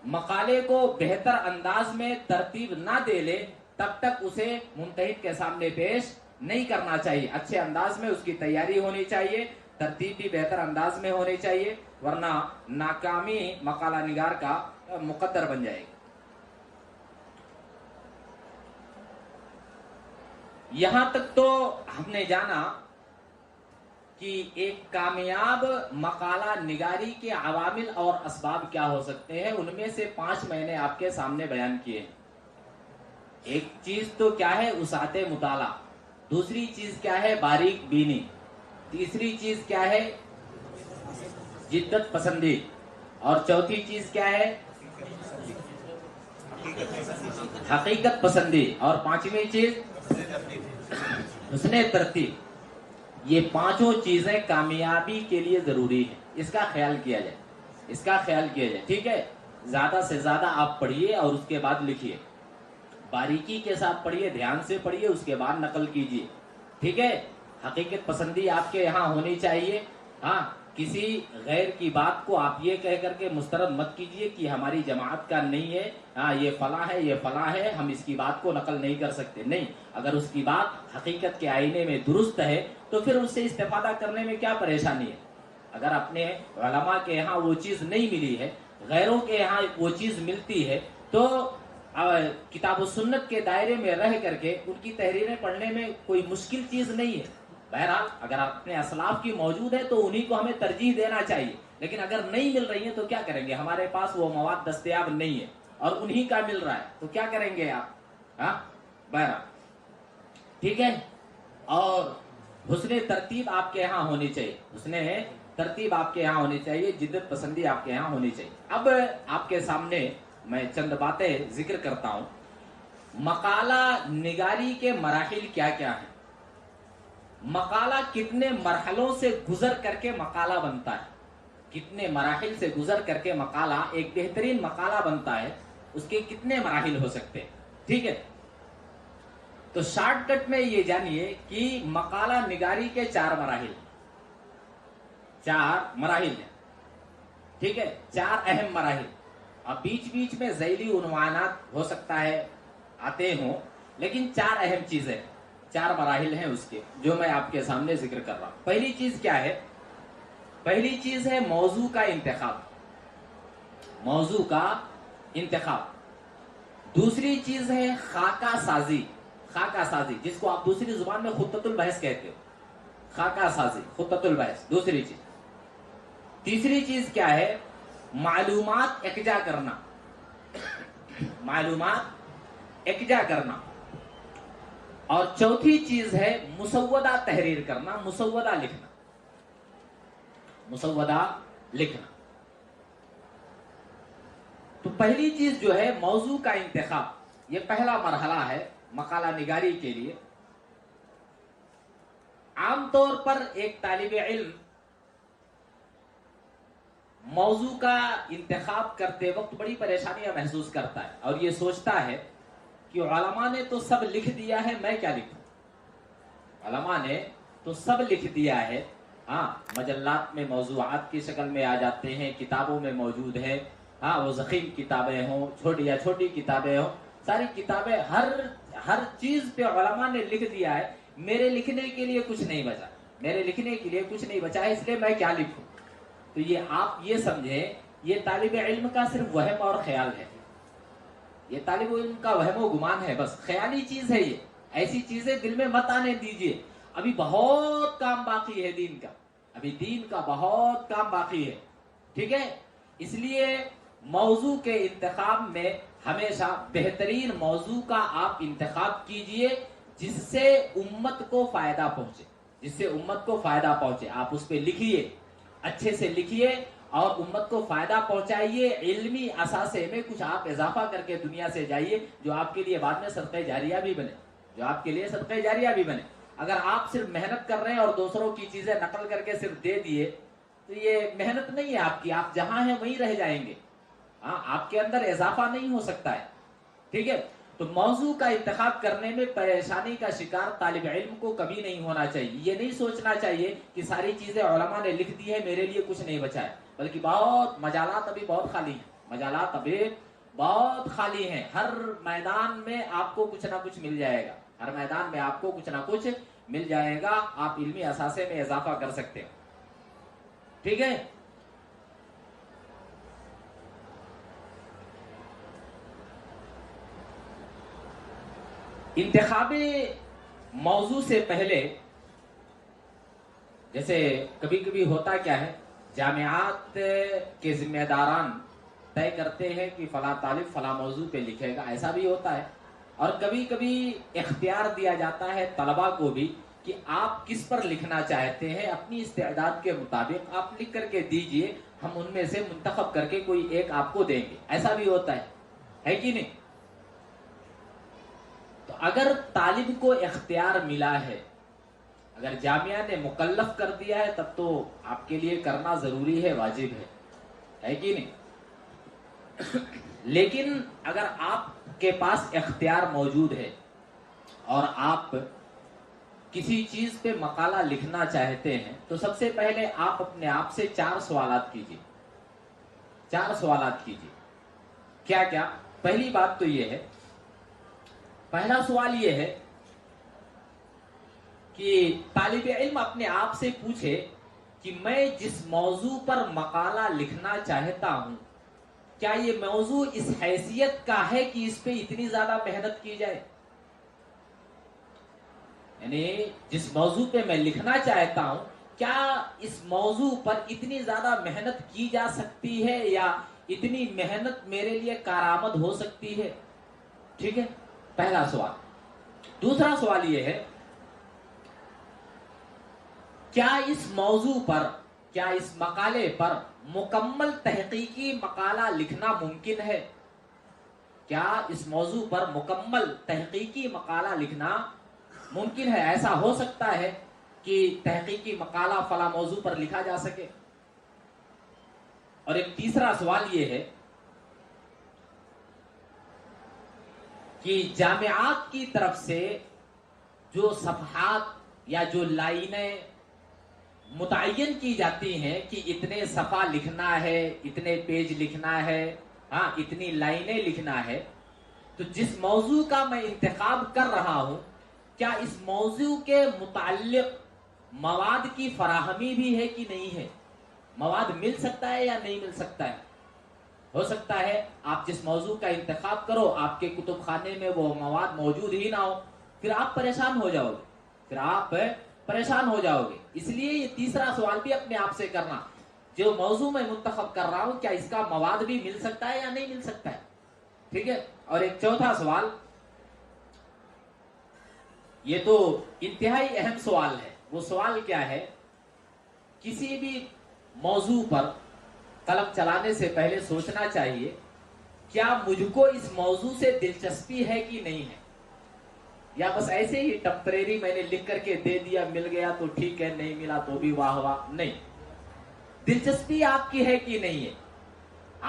مقالے کو بہتر انداز میں ترتیب نہ دے لے، تب تک اسے ممتحن کے سامنے پیش نہیں کرنا چاہیے. اچھے انداز میں اس کی تیاری ہونی چاہیے، ترتیب بھی بہتر انداز میں ہونی چاہیے، ورنہ ناکامی مقالہ نگار کا مقدر بن جائے گی. یہاں تک تو ہم نے جانا کہ ایک کامیاب مقالہ نگاری کے عوامل اور اسباب کیا ہو سکتے ہیں. ان میں سے 5 میں نے آپ کے سامنے بیان کیے. ایک چیز تو کیا ہے؟ وسعت مطالعہ. دوسری چیز کیا ہے؟ باریک بینی. تیسری چیز کیا ہے؟ جدت پسندی. اور چوتھی چیز کیا ہے؟ حقیقت پسندی. اور 5ویں چیز حسن ترتیب. یہ 5 چیزیں کامیابی کے لیے ضروری ہیں. اس کا خیال کیا جائے، اس کا خیال کیا جائے. ٹھیک ہے، زیادہ سے زیادہ آپ پڑھیے اور اس کے بعد لکھیے، باریکی کے ساتھ پڑھیے، دھیان سے پڑھیے، اس کے بعد نقل کیجیے. ٹھیک ہے. حقیقت پسندی آپ کے یہاں ہونی چاہیے. ہاں، کسی غیر کی بات کو آپ یہ کہہ کر کے مسترد مت کیجیے کہ ہماری جماعت کا نہیں ہے، ہاں یہ فلاں ہے، یہ فلاں ہے، ہم اس کی بات کو نقل نہیں کر سکتے. نہیں، اگر اس کی بات حقیقت کے آئینے میں درست ہے تو پھر اس سے استفادہ کرنے میں کیا پریشانی ہے. اگر اپنے علماء کے یہاں وہ چیز نہیں ملی ہے، غیروں کے یہاں وہ چیز ملتی ہے، تو کتاب و سنت کے دائرے میں رہ کر کے ان کی تحریریں پڑھنے میں کوئی مشکل چیز نہیں ہے. بہرحال اگر اپنے اسلاف کی موجود ہے تو انہی کو ہمیں ترجیح دینا چاہیے. لیکن اگر نہیں مل رہی ہیں تو کیا کریں گے؟ ہمارے پاس وہ مواد دستیاب نہیں ہے اور انہی کا مل رہا ہے تو کیا کریں گے آپ؟ ہاں بہرحال ٹھیک ہے. اور حسن ترتیب آپ کے یہاں ہونی چاہیے، حسن ترتیب آپ کے یہاں ہونی چاہیے، جدت پسندی آپ کے یہاں ہونی چاہیے. اب آپ کے سامنے میں چند باتیں ذکر کرتا ہوں. مقالہ نگاری کے مراحل کیا کیا ہیں؟ مقالہ کتنے مرحلوں سے گزر کر کے مقالہ بنتا ہے؟ کتنے مراحل سے گزر کر کے مقالہ، ایک بہترین مقالہ بنتا ہے، اس کے کتنے مراحل ہو سکتے ہیں؟ ٹھیک ہے. تو شارٹ کٹ میں یہ جانیے کہ مقالہ نگاری کے 4 مراحل، 4 مراحل ہیں. ٹھیک ہے، 4 اہم مراحل. اب بیچ بیچ میں ذیلی عنوانات ہو سکتا ہے آتے ہوں، لیکن 4 اہم چیزیں، 4 مراحل ہیں اس کے، جو میں آپ کے سامنے ذکر کر رہا ہوں. پہلی چیز کیا ہے؟ پہلی چیز ہے موضوع کا انتخاب، موضوع کا انتخاب. دوسری چیز ہے خاکہ سازی، خاکہ سازی جس کو آپ دوسری زبان میں خطۃ البحث کہتے ہو، خاکہ سازی، خطۃ البحث دوسری چیز. تیسری چیز کیا ہے؟ معلومات یکجا کرنا، معلومات یکجا کرنا. اور چوتھی چیز ہے مسودہ تحریر کرنا، مسودہ لکھنا، مسودہ لکھنا. تو پہلی چیز جو ہے موضوع کا انتخاب، یہ پہلا مرحلہ ہے مقالہ نگاری کے لیے. عام طور پر ایک طالب علم موضوع کا انتخاب کرتے وقت بڑی پریشانیاں محسوس کرتا ہے اور یہ سوچتا ہے کہ علماء نے تو سب لکھ دیا ہے، میں کیا لکھوں؟ علماء نے تو سب لکھ دیا ہے، ہاں مجلات میں موضوعات کی شکل میں آ جاتے ہیں، کتابوں میں موجود ہے، ہاں وہ ضخیم کتابیں ہوں چھوٹی یا چھوٹی کتابیں ہوں، ساری کتابیں ہر چیز پہ علماء نے لکھ دیا ہے، میرے لکھنے کے لیے کچھ نہیں بچا، میرے لکھنے کے لیے کچھ نہیں بچا ہے، اس لیے میں کیا لکھوں؟ تو یہ آپ یہ سمجھیں، یہ طالب علم کا صرف وہم اور خیال ہے، یہ طالب علم کا وہم و گمان ہے، بس خیالی چیز ہے یہ، ایسی چیزیں دل میں مت آنے دیجیے، ابھی بہت کام باقی ہے دین کا، ابھی دین کا بہت کام باقی ہے، ٹھیک ہے؟ اس لیے موضوع کے انتخاب میں ہمیشہ بہترین موضوع کا آپ انتخاب کیجئے جس سے امت کو فائدہ پہنچے، جس سے امت کو فائدہ پہنچے، آپ اس پہ لکھیے، اچھے سے لکھیے اور امت کو فائدہ پہنچائیے، علمی اثاثے میں کچھ آپ اضافہ کر کے دنیا سے جائیے جو آپ کے لیے بعد میں صدقہ جاریہ بھی بنے، جو آپ کے لیے صدقہ جاریہ بھی بنے۔ اگر آپ صرف محنت کر رہے ہیں اور دوسروں کی چیزیں نقل کر کے صرف دے دیے تو یہ محنت نہیں ہے آپ کی، آپ جہاں ہیں وہیں رہ جائیں گے، ہاں آپ کے اندر اضافہ نہیں ہو سکتا ہے، ٹھیک ہے؟ تو موضوع کا انتخاب کرنے میں پریشانی کا شکار طالب علم کو کبھی نہیں ہونا چاہیے، یہ نہیں سوچنا چاہیے کہ ساری چیزیں علماء نے لکھ دی ہے میرے لیے کچھ نہیں بچا ہے، بلکہ بہت مجالات ابھی بہت خالی ہیں، مجالات ابھی بہت خالی ہیں، ہر میدان میں آپ کو کچھ نہ کچھ مل جائے گا، ہر میدان میں آپ کو کچھ نہ کچھ مل جائے گا، آپ علمی اثاثے میں اضافہ کر سکتے ہیں، ٹھیک ہے؟ انتخابی موضوع سے پہلے جیسے کبھی کبھی ہوتا کیا ہے، جامعات کے ذمہ داران طے کرتے ہیں کہ فلاں طالب فلاں موضوع پہ لکھے گا، ایسا بھی ہوتا ہے، اور کبھی کبھی اختیار دیا جاتا ہے طلباء کو بھی کہ آپ کس پر لکھنا چاہتے ہیں، اپنی استعداد کے مطابق آپ لکھ کر کے دیجئے، ہم ان میں سے منتخب کر کے کوئی ایک آپ کو دیں گے، ایسا بھی ہوتا ہے کہ نہیں؟ تو اگر طالب کو اختیار ملا ہے، اگر جامعہ نے مکلف کر دیا ہے تب تو آپ کے لیے کرنا ضروری ہے، واجب ہے کہ نہیں؟ لیکن اگر آپ کے پاس اختیار موجود ہے اور آپ کسی چیز پہ مقالہ لکھنا چاہتے ہیں تو سب سے پہلے آپ اپنے آپ سے 4 سوالات کیجیے، 4 سوالات کیجیے۔ کیا کیا؟ پہلی بات تو یہ ہے، پہلا سوال یہ ہے کہ طالب علم اپنے آپ سے پوچھے کہ میں جس موضوع پر مقالہ لکھنا چاہتا ہوں کیا یہ موضوع اس حیثیت کا ہے کہ اس پہ اتنی زیادہ محنت کی جائے، یعنی جس موضوع پہ میں لکھنا چاہتا ہوں کیا اس موضوع پر اتنی زیادہ محنت کی جا سکتی ہے یا اتنی محنت میرے لیے کارآمد ہو سکتی ہے، ٹھیک ہے؟ پہلا سوال۔ دوسرا سوال یہ ہے، کیا اس موضوع پر، کیا اس مقالے پر مکمل تحقیقی مقالہ لکھنا ممکن ہے؟ کیا اس موضوع پر مکمل تحقیقی مقالہ لکھنا ممکن ہے؟ ایسا ہو سکتا ہے کہ تحقیقی مقالہ فلاں موضوع پر لکھا جا سکے؟ اور ایک تیسرا سوال یہ ہے کہ جامعات کی طرف سے جو صفحات یا جو لائنیں متعین کی جاتی ہیں کہ اتنے صفحہ لکھنا ہے، اتنے پیج لکھنا ہے، ہاں اتنی لائنیں لکھنا ہے، تو جس موضوع کا میں انتخاب کر رہا ہوں کیا اس موضوع کے متعلق مواد کی فراہمی بھی ہے کہ نہیں ہے؟ مواد مل سکتا ہے یا نہیں مل سکتا ہے؟ ہو سکتا ہے آپ جس موضوع کا انتخاب کرو آپ کے کتب خانے میں وہ مواد موجود ہی نہ ہو، پھر آپ پریشان ہو جاؤ گے، پھر آپ پریشان ہو جاؤ گے۔ اس لیے یہ تیسرا سوال بھی اپنے آپ سے کرنا، جو موضوع میں منتخب کر رہا ہوں کیا اس کا مواد بھی مل سکتا ہے یا نہیں مل سکتا ہے، ٹھیک ہے؟ اور ایک چوتھا سوال، یہ تو انتہائی اہم سوال ہے، وہ سوال کیا ہے، کسی بھی موضوع پر قلم چلانے سے پہلے سوچنا چاہیے کیا مجھ کو اس موضوع سے دلچسپی ہے کہ نہیں ہے، یا بس ایسے ہی ٹمپریری میں نے لکھ کر کے دے دیا، مل گیا تو ٹھیک ہے، نہیں ملا تو بھی واہ واہ، نہیں، دلچسپی آپ کی ہے کہ نہیں ہے؟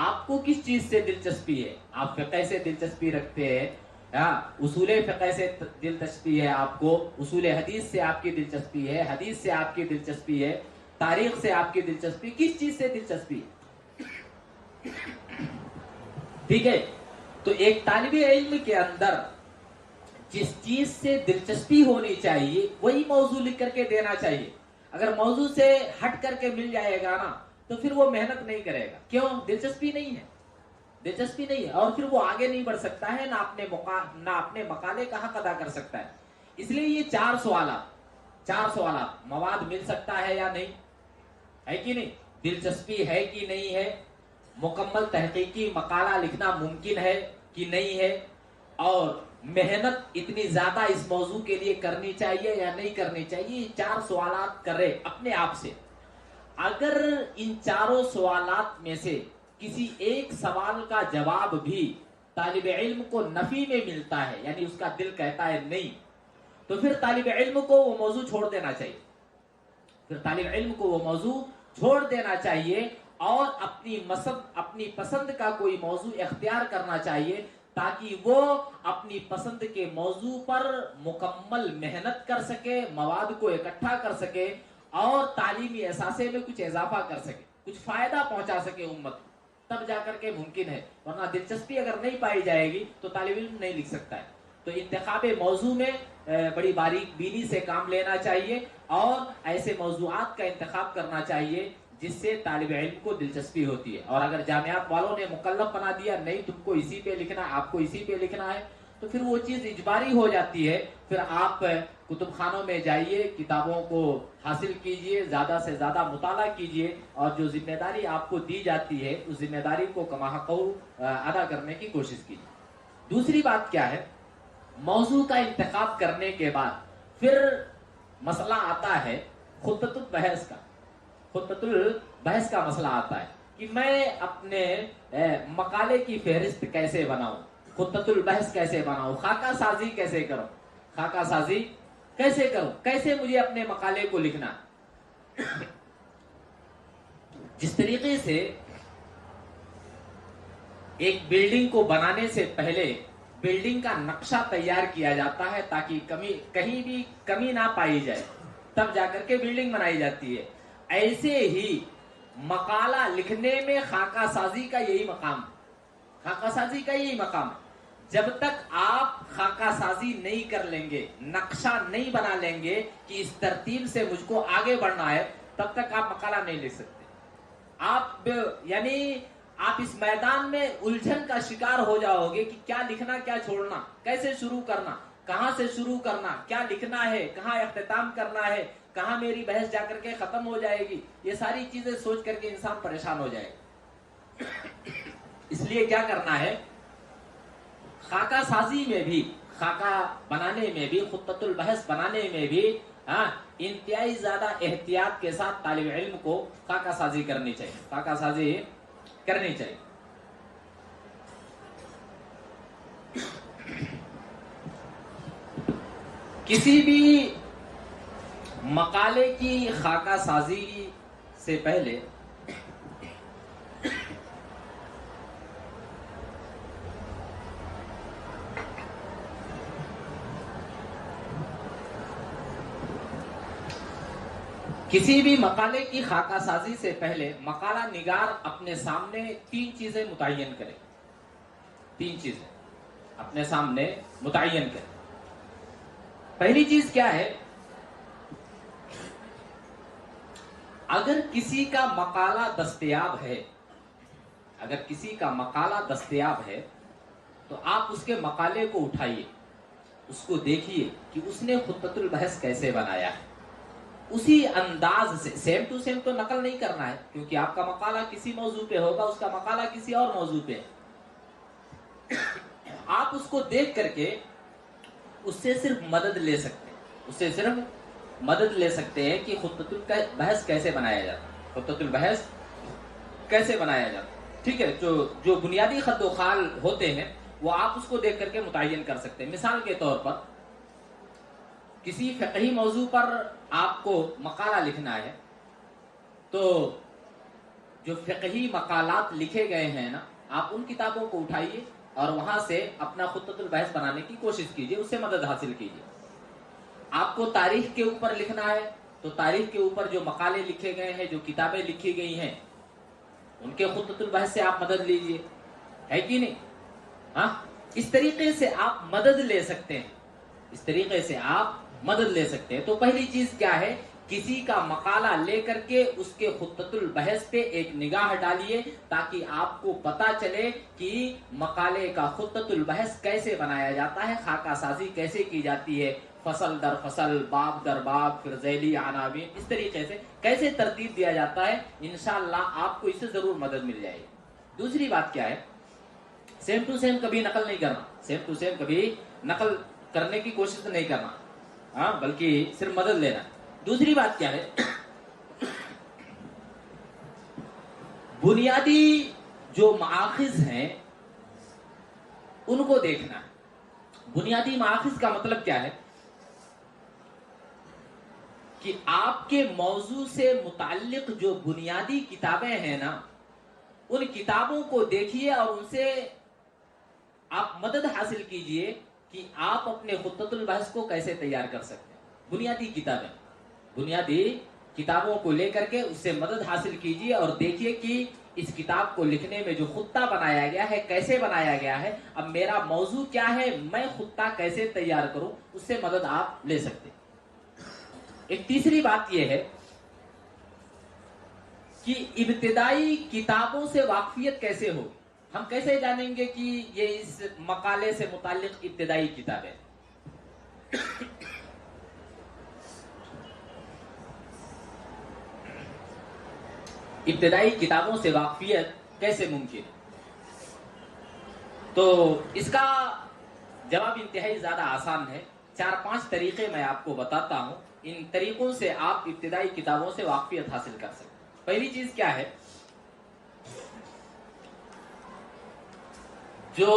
آپ کو کس چیز سے دلچسپی ہے؟ آپ فقہ سے دلچسپی رکھتے ہیں، اصول فقہ سے دلچسپی ہے آپ کو، اصول حدیث سے آپ کی دلچسپی ہے، حدیث سے آپ کی دلچسپی ہے، تاریخ سے آپ کی دلچسپی، کس چیز سے دلچسپی ہے؟ ٹھیک ہے، تو ایک طالب علم کے اندر جس چیز سے دلچسپی ہونی چاہیے وہی موضوع لکھ کر کے دینا چاہیے. اگر موضوع سے ہٹ کر کے مل جائے گا نا تو پھر وہ محنت نہیں کرے گا. کیوں؟ دلچسپی نہیں ہے، دلچسپی نہیں ہے، اور پھر وہ آگے نہیں بڑھ سکتا ہے، نہ اپنے مقالے کا حق ادا کر سکتا ہے. اس لیے یہ چار سوالات مواد مل سکتا ہے یا نہیں، ہے کہ نہیں، دلچسپی ہے کہ نہیں ہے، مکمل تحقیقی مقالہ لکھنا ممکن ہے کہ نہیں ہے، اور محنت اتنی زیادہ اس موضوع کے لیے کرنی چاہیے یا نہیں کرنی چاہیے. یہ چار سوالات کرے اپنے آپ سے. اگر ان چاروں سوالات میں سے کسی ایک سوال کا جواب بھی طالب علم کو نفی میں ملتا ہے، یعنی اس کا دل کہتا ہے نہیں، تو پھر طالب علم کو وہ موضوع چھوڑ دینا چاہیے. پھر طالب علم کو وہ موضوع چھوڑ دینا چاہیے اور اپنی پسند کا کوئی موضوع اختیار کرنا چاہیے، تاکہ وہ اپنی پسند کے موضوع پر مکمل محنت کر سکے، مواد کو اکٹھا کر سکے اور تعلیمی اثاثے میں کچھ اضافہ کر سکے، کچھ فائدہ پہنچا سکے امت کو. تب جا کر کے ممکن ہے، ورنہ دلچسپی اگر نہیں پائی جائے گی تو طالب علم نہیں لکھ سکتا ہے. تو انتخاب موضوع میں بڑی باریک بینی سے کام لینا چاہیے اور ایسے موضوعات کا انتخاب کرنا چاہیے جس سے طالب علم کو دلچسپی ہوتی ہے. اور اگر جامعات والوں نے مکلف بنا دیا نہیں تم کو اسی پہ لکھنا ہے، آپ کو اسی پہ لکھنا ہے، تو پھر وہ چیز اجباری ہو جاتی ہے. پھر آپ کتب خانوں میں جائیے، کتابوں کو حاصل کیجئے، زیادہ سے زیادہ مطالعہ کیجئے، اور جو ذمہ داری آپ کو دی جاتی ہے اس ذمہ داری کو کما حق ادا کرنے کی کوشش کیجئے. دوسری بات کیا ہے؟ موضوع کا انتخاب کرنے کے بعد پھر مسئلہ آتا ہے خطۃ البحث کا. خطۃ البحث کا مسئلہ آتا ہے کہ میں اپنے مقالے کی فہرست کیسے بناؤں، خطۃ البحث کیسے بناؤں، خاکہ سازی کیسے کروں، خاکہ سازی کیسے کروں، کیسے مجھے اپنے مقالے کو لکھنا. جس طریقے سے ایک بلڈنگ کو بنانے سے پہلے بلڈنگ کا نقشہ تیار کیا جاتا ہے تاکہ کہیں بھی کمی نہ پائی جائے، تب جا کر کے بلڈنگ بنائی جاتی ہے، ایسے ہی مقالہ لکھنے میں خاکہ سازی کا یہی مقام، خاکہ سازی کا یہی مقام. جب تک آپ خاکہ سازی نہیں کر لیں گے، نقشہ نہیں بنا لیں گے کہ اس ترتیب سے مجھ کو آگے بڑھنا ہے، تب تک آپ مقالہ نہیں لکھ سکتے. آپ اس میدان میں الجھن کا شکار ہو جاؤ گے کہ کیا لکھنا، کیا چھوڑنا، کیسے شروع کرنا، کہاں سے شروع کرنا، کیا لکھنا ہے، کہاں اختتام کرنا ہے، کہاں میری بحث جا کر کے ختم ہو جائے گی. یہ ساری چیزیں سوچ کر کے انسان پریشان ہو جائے گا. اس لیے کیا کرنا ہے؟ خاکہ سازی میں بھی، خاکہ بنانے میں بھی، خطۃ البحث بنانے میں بھی انتہائی زیادہ احتیاط کے ساتھ طالب علم کو خاکہ سازی کرنی چاہیے، خاکہ سازی کرنی چاہیے. کسی بھی مقالے کی خاکہ سازی سے پہلے کسی بھی مقالے کی خاکہ سازی سے پہلے مقالہ نگار اپنے سامنے تین چیزیں متعین کرے، تین چیزیں اپنے سامنے متعین کرے. پہلی چیز کیا ہے؟ اگر کسی کا مقالہ دستیاب ہے، اگر کسی کا مقالہ دستیاب ہے تو آپ اس کے مقالے کو اٹھائیے، اس کو دیکھیے کہ اس نے خطۃ البحث کیسے بنایا ہے. اسی انداز سے سیم ٹو سیم تو نقل نہیں کرنا ہے، کیونکہ آپ کا مقالہ کسی موضوع پہ ہوگا، اس کا مقالہ کسی اور موضوع پہ. آپ اس کو دیکھ کر کے اس سے صرف مدد لے سکتے ہیں، اس سے صرف مدد لے سکتے ہیں کہ خطۃ البحث کیسے بنایا جاتا ہے، خطۃ البحث کیسے بنایا جاتا ہے. ٹھیک ہے، جو بنیادی خط و خال ہوتے ہیں وہ آپ اس کو دیکھ کر کے متعین کر سکتے ہیں. مثال کے طور پر کسی فقہی موضوع پر آپ کو مقالہ لکھنا ہے تو جو فقہی مقالات لکھے گئے ہیں نا، آپ ان کتابوں کو اٹھائیے اور وہاں سے اپنا خطۃ البحث بنانے کی کوشش کیجیے، اس سے مدد حاصل کیجیے۔ آپ کو تاریخ کے اوپر لکھنا ہے تو تاریخ کے اوپر جو مقالے لکھے گئے ہیں، جو کتابیں لکھی گئی ہیں، ان کے خطۃ البحث سے آپ مدد لیجیے، ہے کہ نہیں؟ ہاں، اس طریقے سے آپ مدد لے سکتے ہیں، اس طریقے سے آپ مدد لے سکتے ہیں۔ تو پہلی چیز کیا ہے، کسی کا مقالہ لے کر کے اس کے خطۃ البحث پہ ایک نگاہ ڈالیے، تاکہ آپ کو پتا چلے کہ مقالے کا خطۃ البحث کیسے بنایا جاتا ہے، خاکہ سازی کیسے کی جاتی ہے، فصل در فصل، باب در باب، پھر ذیلی عناوین، اس طریقے سے کیسے ترتیب دیا جاتا ہے۔ انشاءاللہ آپ کو اس سے ضرور مدد مل جائے گی۔ دوسری بات کیا ہے، سیم ٹو سیم کبھی نقل نہیں کرنا، سیم ٹو سیم کبھی نقل کرنے کی کوشش نہیں کرنا، ہاں، بلکہ صرف مدد لینا۔ دوسری بات کیا ہے، بنیادی جو مآخذ ہیں ان کو دیکھنا ہے۔ بنیادی مآخذ کا مطلب کیا ہے کہ آپ کے موضوع سے متعلق جو بنیادی کتابیں ہیں نا، ان کتابوں کو دیکھیے اور ان سے آپ مدد حاصل کیجئے کہ آپ اپنے خطۃ البحث کو کیسے تیار کر سکتے ہیں۔ بنیادی کتابیں، بنیادی کتابوں کو لے کر کے اس سے مدد حاصل کیجئے اور دیکھیے کہ اس کتاب کو لکھنے میں جو خطہ بنایا گیا ہے کیسے بنایا گیا ہے، اب میرا موضوع کیا ہے، میں خطہ کیسے تیار کروں، اس سے مدد آپ لے سکتے ہیں۔ ایک تیسری بات یہ ہے کہ ابتدائی کتابوں سے واقفیت کیسے ہوگی، ہم کیسے جانیں گے کہ یہ اس مقالے سے متعلق ابتدائی کتاب ہے۔ ابتدائی کتابوں سے واقفیت کیسے ممکن ہے؟ تو اس کا جواب انتہائی زیادہ آسان ہے، 4-5 طریقے میں آپ کو بتاتا ہوں، ان طریقوں سے آپ ابتدائی کتابوں سے واقفیت حاصل کر سکتے ہیں۔ پہلی چیز کیا ہے، جو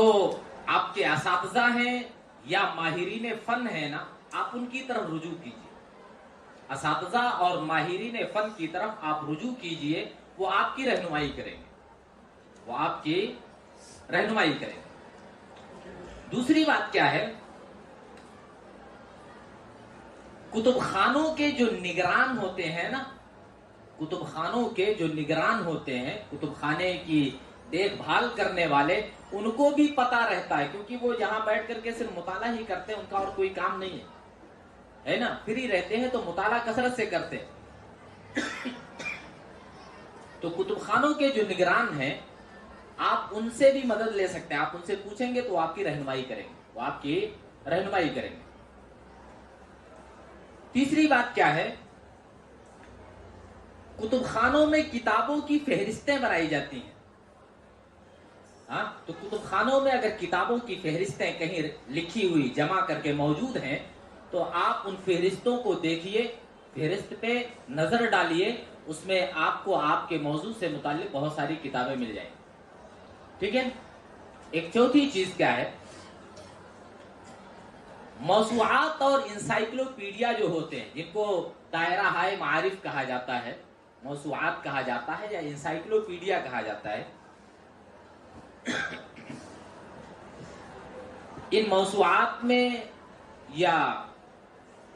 آپ کے اساتذہ ہیں یا ماہرین فن ہیں نا، آپ ان کی طرف رجوع کیجیے، اساتذہ اور ماہرین فن کی طرف آپ رجوع کیجیے، وہ آپ کی رہنمائی کریں گے، وہ آپ کی رہنمائی کریں گے۔ دوسری بات کیا ہے، کتب خانوں کے جو نگران ہوتے ہیں نا، کتب خانوں کے جو نگران ہوتے ہیں، کتب خانے کی دیکھ بھال کرنے والے، ان کو بھی پتا رہتا ہے، کیونکہ وہ جہاں بیٹھ کر کے صرف مطالعہ ہی کرتے ہیں، ان کا اور کوئی کام نہیں ہے نا، فری رہتے ہیں تو مطالعہ کثرت سے کرتے ہیں۔ تو کتب خانوں کے جو نگران ہیں، آپ ان سے بھی مدد لے سکتے ہیں، آپ ان سے پوچھیں گے تو آپ کی رہنمائی کریں گے، وہ آپ کی رہنمائی کریں گے۔ تیسری بات کیا ہے، کتب خانوں میں کتابوں کی فہرستیں بنائی جاتی ہیں، ہاں، تو کتب خانوں میں اگر کتابوں کی فہرستیں کہیں لکھی ہوئی جمع کر کے موجود ہیں تو آپ ان فہرستوں کو دیکھیے، فہرست پہ نظر ڈالیے، اس میں آپ کو آپ کے موضوع سے متعلق بہت ساری کتابیں مل جائیں، ٹھیک ہے۔ ایک چوتھی چیز کیا ہے، موضوعات اور انسائکلوپیڈیا جو ہوتے ہیں، جن کو دائرہ ہائے معارف کہا جاتا ہے، موضوعات کہا جاتا ہے یا انسائکلوپیڈیا کہا جاتا ہے، ان موضوعات میں یا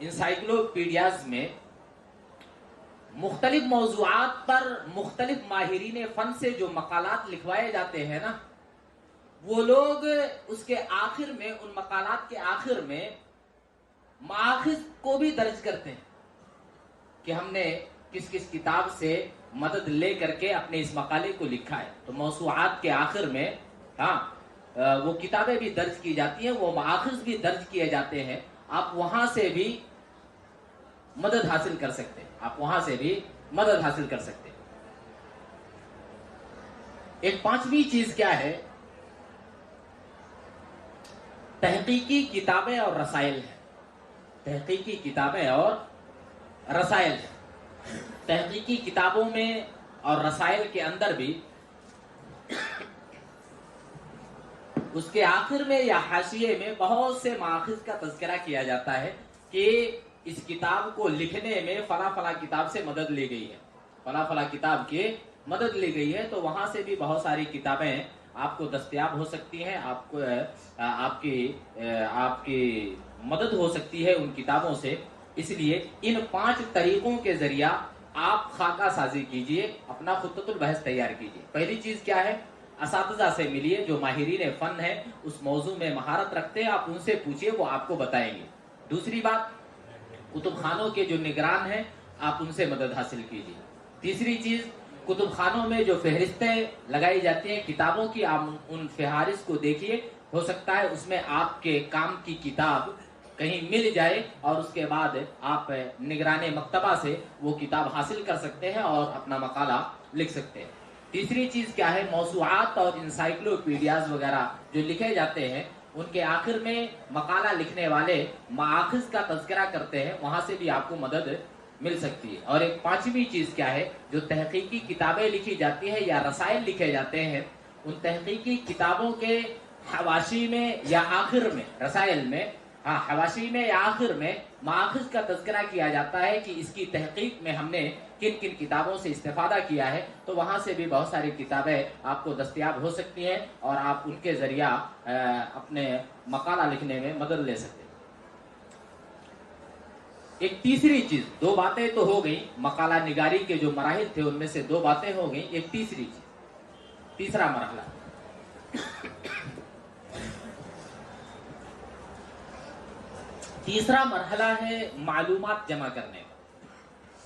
انسائکلوپیڈیاز میں مختلف موضوعات پر مختلف ماہرین فن سے جو مقالات لکھوائے جاتے ہیں نا، وہ لوگ اس کے آخر میں، ان مقالات کے آخر میں مآخذ کو بھی درج کرتے ہیں کہ ہم نے کس کس کتاب سے مدد لے کر کے اپنے اس مقالے کو لکھا ہے۔ تو موضوعات کے آخر میں ہاں وہ کتابیں بھی درج کی جاتی ہیں، وہ مآخذ بھی درج کیے جاتے ہیں، آپ وہاں سے بھی مدد حاصل کر سکتے ہیں، آپ وہاں سے بھی مدد حاصل کر سکتے ہیں۔ ایک پانچویں چیز کیا ہے، تحقیقی کتابیں اور رسائل ہیں، تحقیقی کتابیں اور رسائل ہیں۔ تحقیقی کتابوں میں اور رسائل کے اندر بھی اس کے آخر میں یا حاشیے میں بہت سے مآخذ کا تذکرہ کیا جاتا ہے کہ اس کتاب کو لکھنے میں فلاں فلاں کتاب سے مدد لی گئی ہے، فلاں فلاں کتاب کی مدد لی گئی ہے، تو وہاں سے بھی بہت ساری کتابیں آپ کو دستیاب ہو سکتی ہیں، آپ کی مدد ہو سکتی ہے ان کتابوں سے۔ اس لیے ان 5 طریقوں کے ذریعہ آپ خاکہ سازی کیجئے، اپنا خطۃ البحث تیار کیجئے۔ پہلی چیز کیا ہے؟ اساتذہ سے ملیے جو ماہرین فن ہے، اس موضوع میں مہارت رکھتے ہیں، آپ ان سے پوچھئے، وہ آپ کو بتائیں گے۔ دوسری بات، کتب خانوں کے جو نگران ہیں آپ ان سے مدد حاصل کیجئے۔ تیسری چیز، کتب خانوں میں جو فہرستیں لگائی جاتی ہیں کتابوں کی، آپ ان فہارس کو دیکھیے، ہو سکتا ہے اس میں آپ کے کام کی کتاب کہیں مل جائے، اور اس کے بعد آپ نگران مکتبہ سے وہ کتاب حاصل کر سکتے ہیں اور اپنا مقالہ لکھ سکتے ہیں۔ تیسری چیز کیا ہے؟ موسوعات اور انسائکلوپیڈیاز وغیرہ جو لکھے جاتے ہیں، ان کے آخر میں مقالہ لکھنے والے مآخذ کا تذکرہ کرتے ہیں، وہاں سے بھی آپ کو مدد مل سکتی ہے۔ اور ایک 5ویں چیز کیا ہے؟ جو تحقیقی کتابیں لکھی جاتی ہیں یا رسائل لکھے جاتے ہیں، ان تحقیقی کتابوں کے حواشی میں یا آخر میں، رسائل میں حواشی میں یا آخر میں مآخذ کا تذکرہ کیا جاتا ہے کہ اس کی تحقیق میں ہم نے کن کن کتابوں سے استفادہ کیا ہے، تو وہاں سے بھی بہت ساری کتابیں آپ کو دستیاب ہو سکتی ہیں اور آپ ان کے ذریعہ اپنے مقالہ لکھنے میں مدد لے سکتے ہیں۔ ایک تیسری چیز، 2 باتیں تو ہو گئی، مقالہ نگاری کے جو مراحل تھے ان میں سے 2 باتیں ہو گئی، ایک تیسری چیز، تیسرا مرحلہ، تیسرا مرحلہ ہے معلومات جمع کرنے کا۔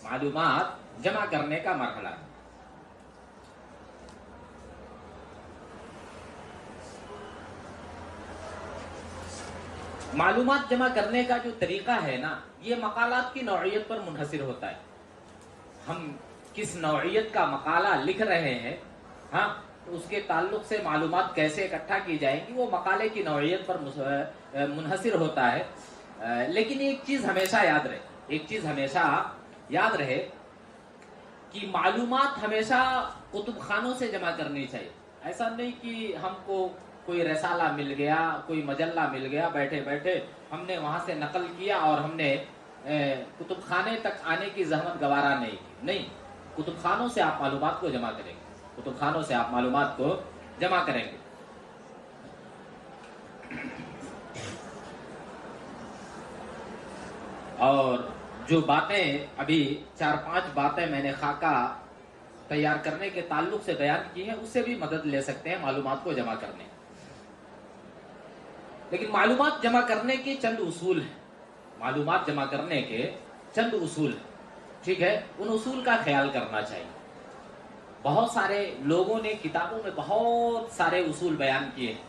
معلومات جمع کرنے کا مرحلہ ہے۔ معلومات جمع کرنے کا جو طریقہ ہے نا، یہ مقالات کی نوعیت پر منحصر ہوتا ہے۔ ہم کس نوعیت کا مقالہ لکھ رہے ہیں، تو اس کے تعلق سے معلومات کیسے اکٹھا کی جائیں گی، وہ مقالے کی نوعیت پر منحصر ہوتا ہے۔ لیکن ایک چیز ہمیشہ یاد رہے کہ معلومات ہمیشہ کتب خانوں سے جمع کرنی چاہیے۔ ایسا نہیں کہ ہم کو کوئی رسالہ مل گیا، کوئی مجلہ مل گیا، بیٹھے بیٹھے ہم نے وہاں سے نقل کیا اور ہم نے کتب خانے تک آنے کی زحمت گوارا نہیں کی۔ نہیں، کتب خانوں سے آپ معلومات کو جمع کریں گے، کتب خانوں سے آپ معلومات کو جمع کریں گے۔ اور جو باتیں ابھی 4-5 باتیں میں نے خاکہ تیار کرنے کے تعلق سے بیان کی ہیں، اس سے بھی مدد لے سکتے ہیں معلومات کو جمع کرنے۔ لیکن معلومات جمع کرنے کے چند اصول ہیں، معلومات جمع کرنے کے چند اصول ہیں، ٹھیک ہے؟ ان اصول کا خیال کرنا چاہیے۔ بہت سارے لوگوں نے کتابوں میں بہت سارے اصول بیان کیے ہیں،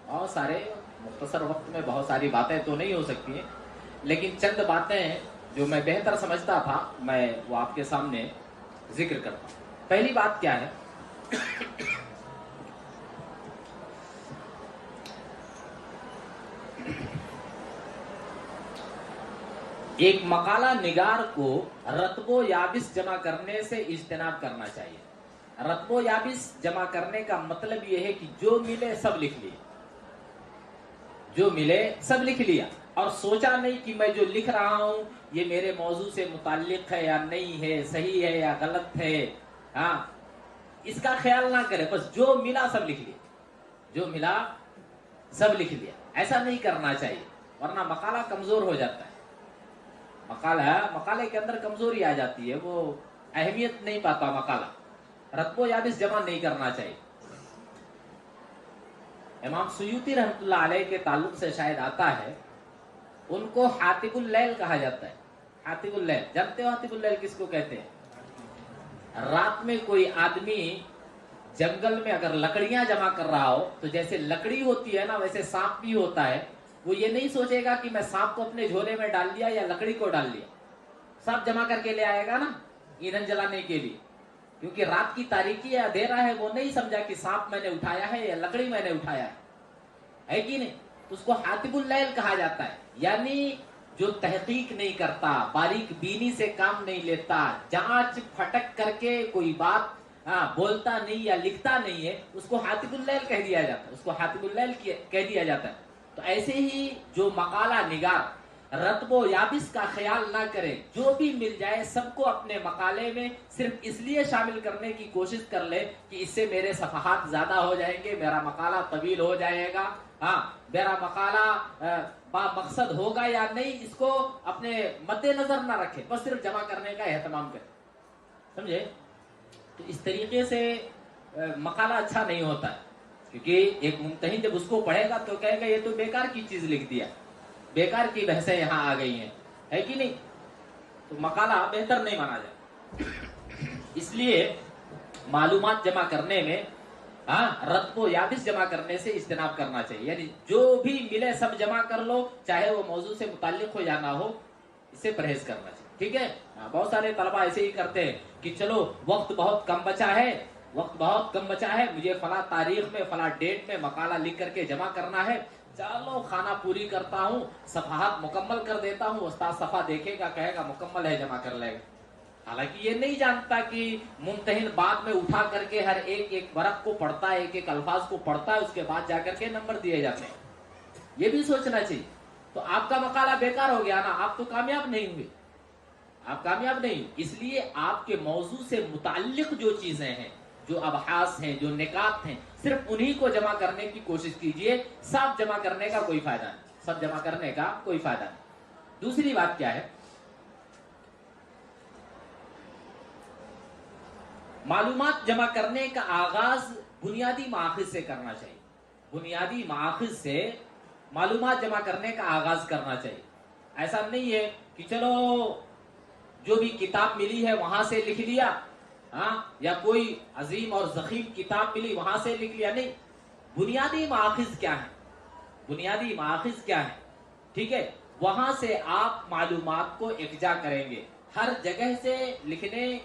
بہت سارے، مختصر وقت میں بہت ساری باتیں تو نہیں ہو سکتی ہیں، لیکن چند باتیں جو میں بہتر سمجھتا تھا میں وہ آپ کے سامنے ذکر کرتا ہوں۔ پہلی بات کیا ہے؟ ایک مقالہ نگار کو رطب و یابس جمع کرنے سے اجتناب کرنا چاہیے۔ رطب و یابس جمع کرنے کا مطلب یہ ہے کہ جو ملے سب لکھ لیا، جو ملے سب لکھ لیا، اور سوچا نہیں کہ میں جو لکھ رہا ہوں یہ میرے موضوع سے متعلق ہے یا نہیں ہے، صحیح ہے یا غلط ہے، اس کا خیال نہ کرے، بس جو ملا سب لکھ لیا، جو ملا سب لکھ لیا۔ ایسا نہیں کرنا چاہیے، ورنہ مقالہ کمزور ہو جاتا ہے، مقالے کے اندر کمزوری آ جاتی ہے، وہ اہمیت نہیں پاتا مقالہ۔ رطب و یابس جمع نہیں کرنا چاہیے۔ امام سیوطی رحمۃ اللہ علیہ کے تعلق سے شاید آتا ہے، ان کو حاطب اللیل کہا جاتا ہے۔ حاطب اللیل، جانتے ہو حاطب اللیل کس کو کہتے ہیں؟ رات میں کوئی آدمی جنگل میں اگر لکڑیاں جمع کر رہا ہو، تو جیسے لکڑی ہوتی ہے نا، ویسے سانپ بھی ہوتا ہے، وہ یہ نہیں سوچے گا کہ میں سانپ کو اپنے جھولے میں ڈال دیا یا لکڑی کو ڈال لیا، سانپ جمع کر کے لے آئے گا نا ایندھن جلانے کے لیے، کیونکہ رات کی تاریکی ہے، اندھیرا ہے، وہ نہیں سمجھا کہ سانپ میں نے اٹھایا ہے یا لکڑی میں نے اٹھایا ہے کہ نہیں؟ تو اس کو حاطب اللیل کہا جاتا ہے، یعنی جو تحقیق نہیں کرتا، باریک بینی سے کام نہیں لیتا، جانچ پھٹک کر کے کوئی بات بولتا نہیں یا لکھتا نہیں ہے، اس کو حاطب اللیل کہہ دیا جاتا ہے، اس کو حاطب اللیل کہہ دیا جاتا ہے۔ تو ایسے ہی جو مقالہ نگار رتب و یابس کا خیال نہ کرے، جو بھی مل جائے سب کو اپنے مقالے میں صرف اس لیے شامل کرنے کی کوشش کر لے کہ اس سے میرے صفحات زیادہ ہو جائیں گے، میرا مقالہ طویل ہو جائے گا، ہاں میرا مقالہ با مقصد ہوگا یا نہیں، اس کو اپنے مد نظر نہ رکھے، بس صرف جمع کرنے کا اہتمام کرے. سمجھے؟ تو اس طریقے سے مقالہ اچھا نہیں ہوتا ہے، کیونکہ ایک ممتحن جب اس کو پڑھے گا تو کہے گا یہ تو بیکار کی چیز لکھ دیا، بیکار کی بحثیں یہاں آ گئی ہیں، ہے کہ نہیں؟ تو مقالہ بہتر نہیں مانا جائے. اس لیے معلومات جمع کرنے میں رتب و یابس جمع کرنے سے اجتناب کرنا چاہیے. یعنی جو بھی ملے سب جمع کر لو، چاہے وہ موضوع سے متعلق ہو یا نہ ہو، اس سے پرہیز کرنا چاہیے. ٹھیک ہے؟ بہت سارے طلبہ ایسے ہی کرتے ہیں کہ چلو وقت بہت کم بچا ہے، مجھے فلاں تاریخ میں فلاں ڈیٹ میں مقالہ لکھ کر کے جمع کرنا ہے، چلو خانہ پوری کرتا ہوں، صفحات مکمل کر دیتا ہوں، استاد صفحہ دیکھے گا کہے گا مکمل ہے، جمع کر لے گا. حالانکہ یہ نہیں جانتا کہ ممتحن بعد میں اٹھا کر کے ہر ایک ورق کو پڑھتا ہے، ایک الفاظ کو پڑھتا ہے، اس کے بعد جا کر کے نمبر دیے جاتے ہیں. یہ بھی سوچنا چاہیے. تو آپ کا مقالہ بیکار ہو گیا نا، آپ تو کامیاب نہیں ہوئے، آپ کامیاب نہیں. اس لیے آپ کے موضوع سے متعلق جو چیزیں ہیں، جو ابحاث ہیں، جو نکات ہیں، صرف انہی کو جمع کرنے کی کوشش کیجئے. سب جمع کرنے کا کوئی فائدہ نہیں. دوسری بات کیا ہے؟ معلومات جمع کرنے کا آغاز بنیادی مآخذ سے کرنا چاہیے. بنیادی مآخذ سے معلومات جمع کرنے کا آغاز کرنا چاہیے. ایسا نہیں ہے کہ چلو جو بھی کتاب ملی ہے وہاں سے لکھ لیا، یا کوئی عظیم اور ضخیم کتاب ملی وہاں سے لکھ لیا. نہیں، بنیادی مآخذ کیا ہے؟ ٹھیک ہے، وہاں سے آپ معلومات کو اکجا کریں گے. ہر جگہ سے لکھنے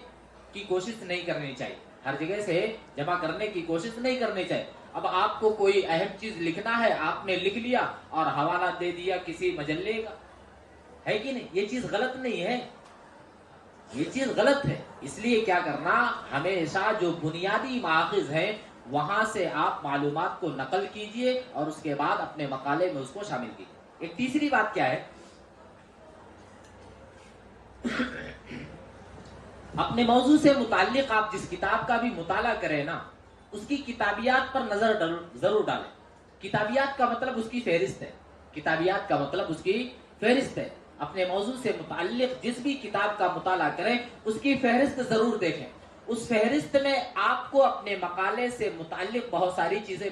کی کوشش نہیں کرنی چاہیے، ہر جگہ سے جمع کرنے کی کوشش نہیں کرنی چاہیے. اب آپ کو کوئی اہم چیز لکھنا ہے، آپ نے لکھ لیا اور حوالہ دے دیا کسی مجلے کا، ہے کہ نہیں؟ یہ چیز غلط نہیں ہے، یہ چیز غلط ہے. اس لیے کیا کرنا، ہمیشہ جو بنیادی مآخذ ہے وہاں سے آپ معلومات کو نقل کیجئے اور اس کے بعد اپنے مقالے میں اس کو شامل کیجئے. ایک تیسری بات کیا ہے، اپنے موضوع سے متعلق آپ جس کتاب کا بھی مطالعہ کریں نا، اس کی کتابیات پر نظر ضرور ڈالیں. کتابیات کا مطلب اس کی فہرست ہے. اپنے موضوع سے متعلق جس بھی کتاب کا مطالعہ کریں اس کی فہرست ضرور دیکھیں. اس فہرست میں آپ کو اپنے مقالے سے متعلق بہت ساری چیزیں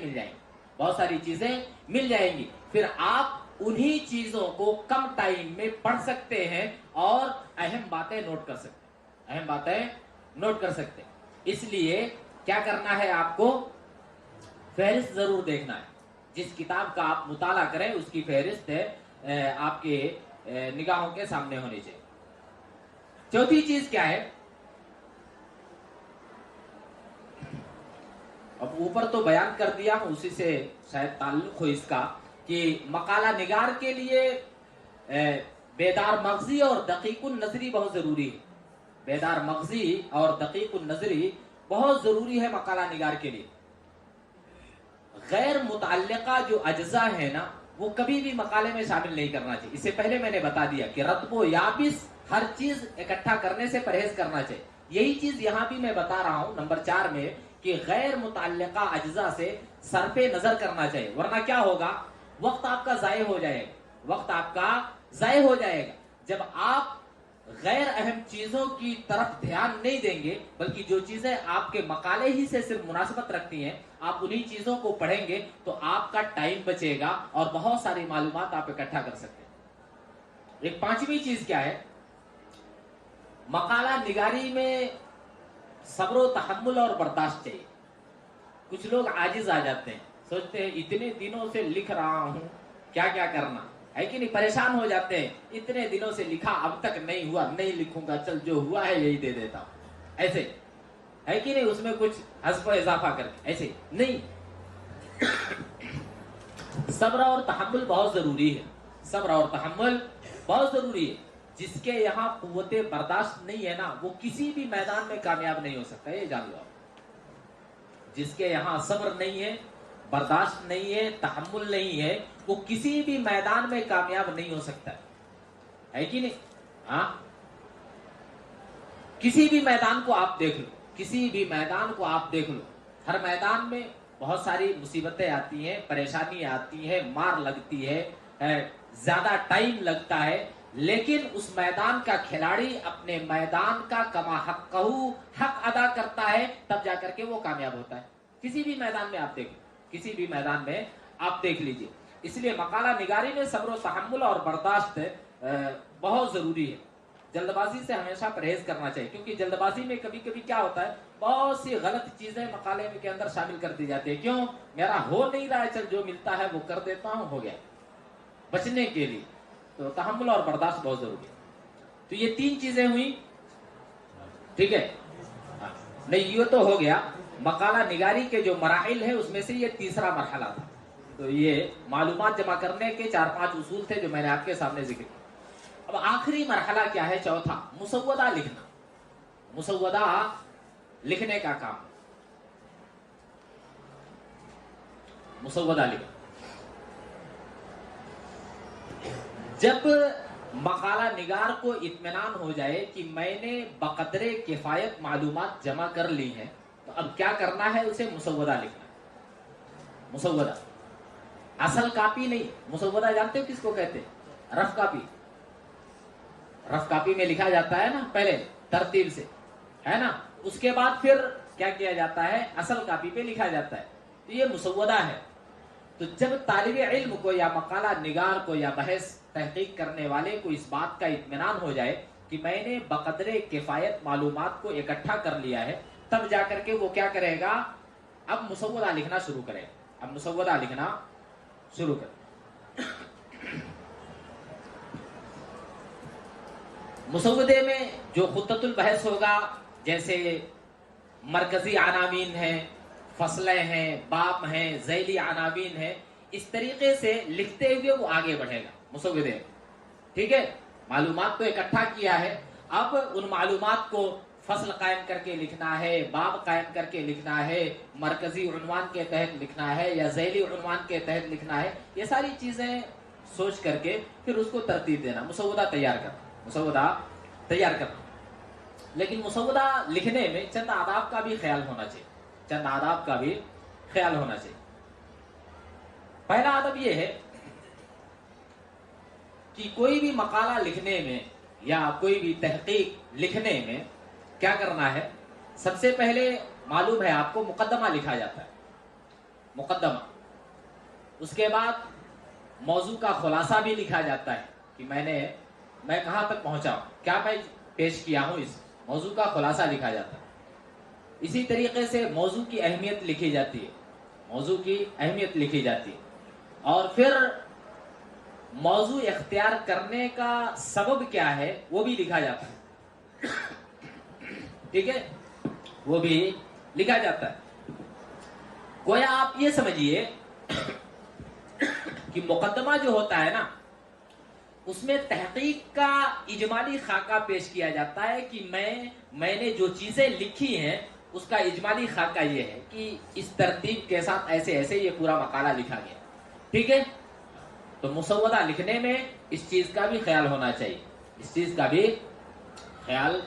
مل جائیں گی. پھر آپ انہی چیزوں کو کم ٹائم میں پڑھ سکتے ہیں اور اہم باتیں نوٹ کر سکتے ہیں. اس لیے کیا کرنا ہے، آپ کو فہرست ضرور دیکھنا ہے. جس کتاب کا آپ مطالعہ کریں اس کی فہرست آپ کے نگاہوں کے سامنے ہونی چاہیے. چوتھی چیز کیا ہے، اب اوپر تو بیان کر دیا ہوں، اسی سے شاید تعلق ہو اس کا، کہ مقالہ نگار کے لیے بیدار مغزی اور دقیق النظری بہت ضروری ہے. بیدار مغزی اور دقیق النظری بہت ضروری ہے مقالہ نگار کے لیے. غیر متعلقہ جو اجزاء ہیں نا، وہ کبھی بھی مقالے میں شامل نہیں کرنا چاہیے. اس سے پہلے میں نے بتا دیا کہ رتب و یابس ہر چیز اکٹھا کرنے سے پرہیز کرنا چاہیے. یہی چیز یہاں بھی میں بتا رہا ہوں نمبر 4 میں، کہ غیر متعلقہ اجزاء سے صرف نظر کرنا چاہیے. ورنہ کیا ہوگا، وقت آپ کا ضائع ہو جائے گا. جب آپ غیر اہم چیزوں کی طرف دھیان نہیں دیں گے، بلکہ جو چیزیں آپ کے مقالے ہی سے صرف مناسبت رکھتی ہیں آپ انہی چیزوں کو پڑھیں گے، تو آپ کا ٹائم بچے گا اور بہت ساری معلومات آپ اکٹھا کر سکتے ہیں. ایک 5ویں چیز کیا ہے، مقالہ نگاری میں صبر و تحمل اور برداشت چاہیے. کچھ لوگ عاجز آ جاتے ہیں، سوچتے ہیں اتنے دنوں سے لکھ رہا ہوں، کیا کرنا ہے کہ نہیں، پریشان ہو جاتے ہیں. اتنے دنوں سے لکھا اب تک نہیں ہوا، نہیں لکھوں گا، چل جو ہوا ہے یہی دے دیتا ہوں. ایسے ہے کہ نہیں، اس میں کچھ حذف و اضافہ کر کے، ایسے نہیں. صبر اور تحمل بہت ضروری ہے. جس کے یہاں قوت برداشت نہیں ہے نا، وہ کسی بھی میدان میں کامیاب نہیں ہو سکتا. یہ جان لو، جس کے یہاں صبر نہیں ہے، برداشت نہیں ہے، تحمل نہیں ہے، وہ کسی بھی میدان میں کامیاب نہیں ہو سکتا. ہے کہ نہیں؟ ہاں، کسی بھی میدان کو آپ دیکھ لو، کسی بھی میدان کو آپ دیکھ لو، ہر میدان میں بہت ساری مصیبتیں آتی ہیں، پریشانی آتی ہے، مار لگتی ہے، زیادہ ٹائم لگتا ہے، لیکن اس میدان کا کھلاڑی اپنے میدان کا کما حقہ حق ادا کرتا ہے، تب جا کر کے وہ کامیاب ہوتا ہے۔ کسی بھی میدان میں آپ دیکھ، کسی بھی میدان میں آپ دیکھ لیجئے۔ اس لیے مقالہ نگاری میں صبر و تحمل اور برداشت بہت ضروری ہے۔ جلد بازی سے ہمیشہ پرہیز کرنا چاہیے، کیونکہ جلد بازی میں کبھی کبھی کیا ہوتا ہے، بہت سی غلط چیزیں مقالے کے اندر شامل کر دی جاتی ہے۔ کیوں؟ میرا ہو نہیں رہا ہے، چل جو ملتا ہے وہ کر دیتا ہوں، ہو گیا۔ بچنے کے لیے تو تحمل اور برداشت بہت ضروری ہے۔ تو یہ تین چیزیں ہوئی، ٹھیک ہے؟ نہیں، یہ تو ہو گیا مقالہ نگاری کے جو مراحل ہیں، اس میں سے یہ تیسرا مرحلہ تھا۔ تو یہ معلومات جمع کرنے کے 4-5 اصول تھے جو میں نے آپ کے سامنے ذکر کیا۔ اب آخری مرحلہ کیا ہے؟ چوتھا، مسودہ لکھنا۔ مسودہ لکھنے کا کام، مسودہ لکھنا۔ جب مقالہ نگار کو اطمینان ہو جائے کہ میں نے بقدر کفایت معلومات جمع کر لی ہیں، تو اب کیا کرنا ہے؟ اسے مسودہ لکھنا ہے۔ مسودہ، اصل کاپی نہیں۔ مسودہ جانتے ہو کس کو کہتے ہیں؟ Rough copy. رف کاپی میں لکھا جاتا ہے نا، پہلے ترتیب سے، ہے نا، اس کے بعد پھر کیا کیا جاتا ہے؟ اصل کاپی پہ لکھا جاتا ہے۔ تو یہ مسودہ ہے۔ تو جب طالب علم کو یا مقالہ نگار کو یا بحث تحقیق کرنے والے کو اس بات کا اطمینان ہو جائے کہ میں نے بقدر کفایت معلومات کو اکٹھا کر لیا ہے، تب جا کر کے وہ کیا کرے گا؟ اب مسودہ لکھنا شروع کرے گا۔ اب مسودہ لکھنا شروع کرے۔ مسودے میں جو خطۃ البحث ہوگا، جیسے مرکزی عناوین ہیں، فصلیں ہیں، باب ہیں، ذیلی عناوین ہیں، اس طریقے سے لکھتے ہوئے وہ آگے بڑھے گا مسودے میں، ٹھیک ہے؟ معلومات کو اکٹھا کیا ہے، اب ان معلومات کو فصل قائم کر کے لکھنا ہے، باب قائم کر کے لکھنا ہے، مرکزی عنوان کے تحت لکھنا ہے یا ذیلی عنوان کے تحت لکھنا ہے، یہ ساری چیزیں سوچ کر کے پھر اس کو ترتیب دینا، مسودہ تیار کرنا، مسودہ تیار کرنا۔ لیکن مسودہ لکھنے میں چند آداب کا بھی خیال ہونا چاہیے، چند آداب کا بھی خیال ہونا چاہیے۔ پہلا آداب یہ ہے کہ کوئی بھی مقالہ لکھنے میں یا کوئی بھی تحقیق لکھنے میں کیا کرنا ہے؟ سب سے پہلے معلوم ہے آپ کو مقدمہ لکھا جاتا ہے، مقدمہ۔ اس کے بعد موضوع کا خلاصہ بھی لکھا جاتا ہے کہ میں کہاں تک پہنچا ہوں، کیا میں پیش کیا ہوں، اس موضوع کا خلاصہ لکھا جاتا ہے۔ اسی طریقے سے موضوع کی اہمیت لکھی جاتی ہے، موضوع کی اہمیت لکھی جاتی ہے، اور پھر موضوع اختیار کرنے کا سبب کیا ہے وہ بھی لکھا جاتا ہے، ٹھیک ہے؟ وہ بھی لکھا جاتا ہے۔ گویا آپ یہ سمجھیے کہ مقدمہ جو ہوتا ہے نا، اس میں تحقیق کا اجمالی خاکہ پیش کیا جاتا ہے کہ میں نے جو چیزیں لکھی ہیں اس کا اجمالی خاکہ یہ ہے کہ اس ترتیب کے ساتھ ایسے ایسے یہ پورا مقالہ لکھا گیا، ٹھیک ہے؟ تو مسودہ لکھنے میں اس چیز کا بھی خیال ہونا چاہیے، اس چیز کا بھی خیال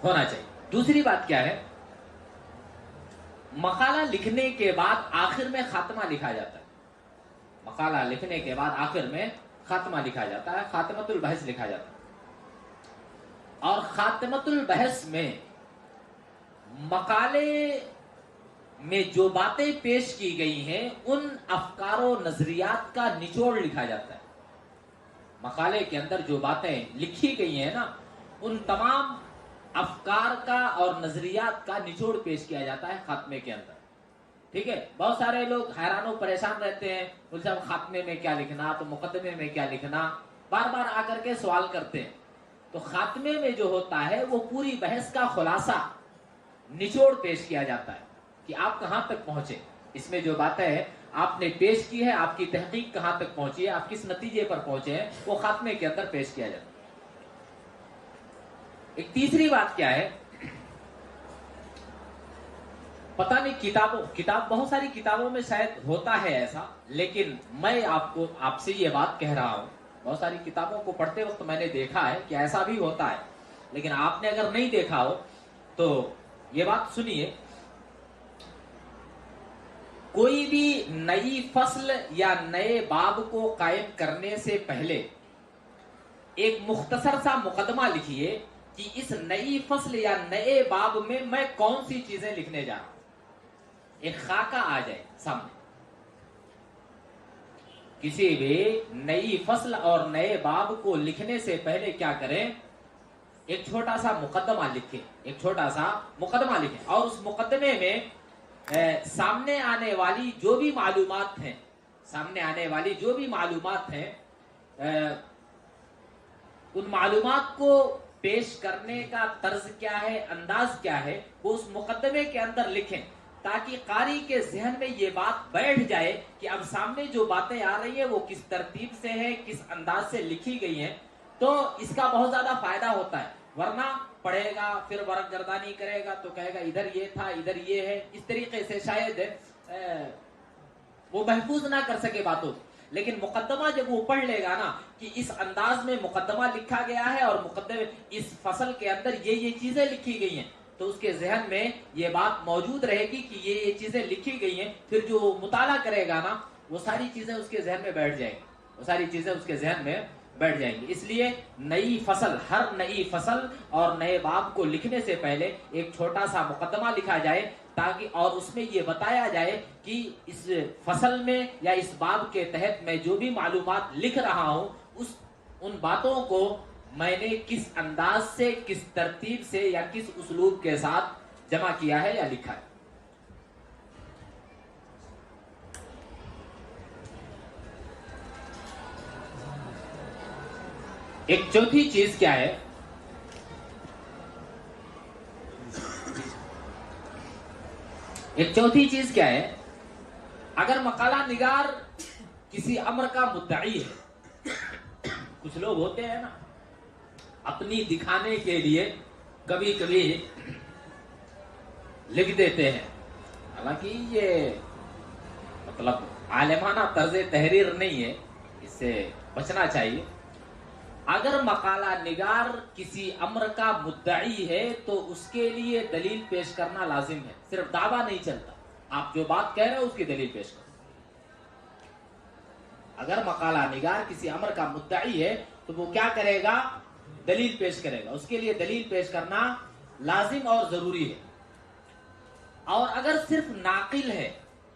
ہونا چاہیے۔ دوسری بات کیا ہے؟ مقالہ لکھنے کے بعد آخر میں خاتمہ لکھا جاتا ہے، مقالہ لکھنے کے بعد آخر میں خاتمہ لکھا جاتا ہے، خاتمۃ البحث لکھا جاتا ہے۔ اور خاتمۃ البحث میں مقالے میں جو باتیں پیش کی گئی ہیں ان افکار و نظریات کا نچوڑ لکھا جاتا ہے۔ مقالے کے اندر جو باتیں لکھی گئی ہیں نا، ان تمام افکار کا اور نظریات کا نچوڑ پیش کیا جاتا ہے خاتمے کے اندر، ٹھیک ہے؟ بہت سارے لوگ حیران و پریشان رہتے ہیں، بولتے ہیں خاتمے میں کیا لکھنا، تو مقدمے میں کیا لکھنا، بار بار آ کر کے سوال کرتے ہیں۔ تو خاتمے میں جو ہوتا ہے وہ پوری بحث کا خلاصہ، نچوڑ پیش کیا جاتا ہے کہ آپ کہاں تک پہنچے، اس میں جو باتیں ہیں آپ نے پیش کی ہے، آپ کی تحقیق کہاں تک پہنچی ہے، آپ کس نتیجے پر پہنچے ہیں، وہ خاتمے کے اندر پیش کیا جاتا ہے۔ ایک تیسری بات کیا ہے؟ پتہ نہیں کتاب بہت ساری کتابوں میں شاید ہوتا ہے ایسا، لیکن میں آپ سے یہ بات کہہ رہا ہوں بہت ساری کتابوں کو پڑھتے وقت میں نے دیکھا ہے کہ ایسا بھی ہوتا ہے، لیکن آپ نے اگر نہیں دیکھا ہو تو یہ بات سنیے، کوئی بھی نئی فصل یا نئے باب کو قائم کرنے سے پہلے ایک مختصر سا مقدمہ لکھیے کہ اس نئی فصل یا نئے باب میں کون سی چیزیں لکھنے جا رہا ہوں، ایک خاکہ آ جائے سامنے. کسی بھی نئی فصل اور نئے باب کو لکھنے سے پہلے کیا کریں، ایک چھوٹا سا مقدمہ لکھیں، ایک چھوٹا سا مقدمہ لکھیں، اور اس مقدمے میں سامنے آنے والی جو بھی معلومات ہیں، سامنے آنے والی جو بھی معلومات ہیں، ان معلومات کو پیش کرنے کا طرز کیا ہے، انداز کیا ہے، وہ اس مقدمے کے اندر لکھیں، تاکہ قاری کے ذہن میں یہ بات بیٹھ جائے کہ اب سامنے جو باتیں آ رہی ہیں وہ کس ترتیب سے ہیں، کس انداز سے لکھی گئی ہیں. تو اس کا بہت زیادہ فائدہ ہوتا ہے. ورنہ پڑھے گا، پھر ورق گردانی کرے گا تو کہے گا ادھر یہ تھا، ادھر یہ ہے، اس طریقے سے شاید وہ محفوظ نہ کر سکے باتوں. لیکن مقدمہ جب وہ پڑھ لے گا نا کہ اس انداز میں مقدمہ لکھا گیا ہے اور مقدمے اس فصل کے اندر یہ چیزیں لکھی گئی ہیں، تو اس کے ذہن میں یہ بات موجود رہے گی کہ یہ چیزیں لکھی گئی ہیں. پھر جو مطالعہ کرے گا نا وہ ساری چیزیں اس کے ذہن میں بیٹھ جائیں گی، وہ ساری چیزیں اس کے ذہن میں بیٹھ جائیں گی. اس لیے نئی فصل، ہر نئی فصل اور نئے باب کو لکھنے سے پہلے ایک چھوٹا سا مقدمہ لکھا جائے، تاکہ اور اس میں یہ بتایا جائے کہ اس فصل میں یا اس باب کے تحت میں جو بھی معلومات لکھ رہا ہوں ان باتوں کو میں نے کس انداز سے، کس ترتیب سے یا کس اسلوب کے ساتھ جمع کیا ہے یا لکھا ہے. ایک چوتھی چیز کیا ہے، اگر مقالہ نگار کسی امر کا مدعی ہے، کچھ لوگ ہوتے ہیں نا اپنی دکھانے کے لیے کبھی کبھی لکھ دیتے ہیں، حالانکہ یہ مطلب عالمانہ طرز تحریر نہیں ہے، اس سے بچنا چاہیے. اگر مقالہ نگار کسی امر کا مدعی ہے تو اس کے لیے دلیل پیش کرنا لازم ہے. صرف دعویٰ نہیں چلتا، آپ جو بات کہہ رہے ہیں اس کی دلیل پیش کرو. اگر مقالہ نگار کسی امر کا مدعی ہے تو وہ کیا کرے گا، دلیل پیش کرے گا. اس کے لیے دلیل پیش کرنا لازم اور ضروری ہے. اور اگر صرف ناقل ہے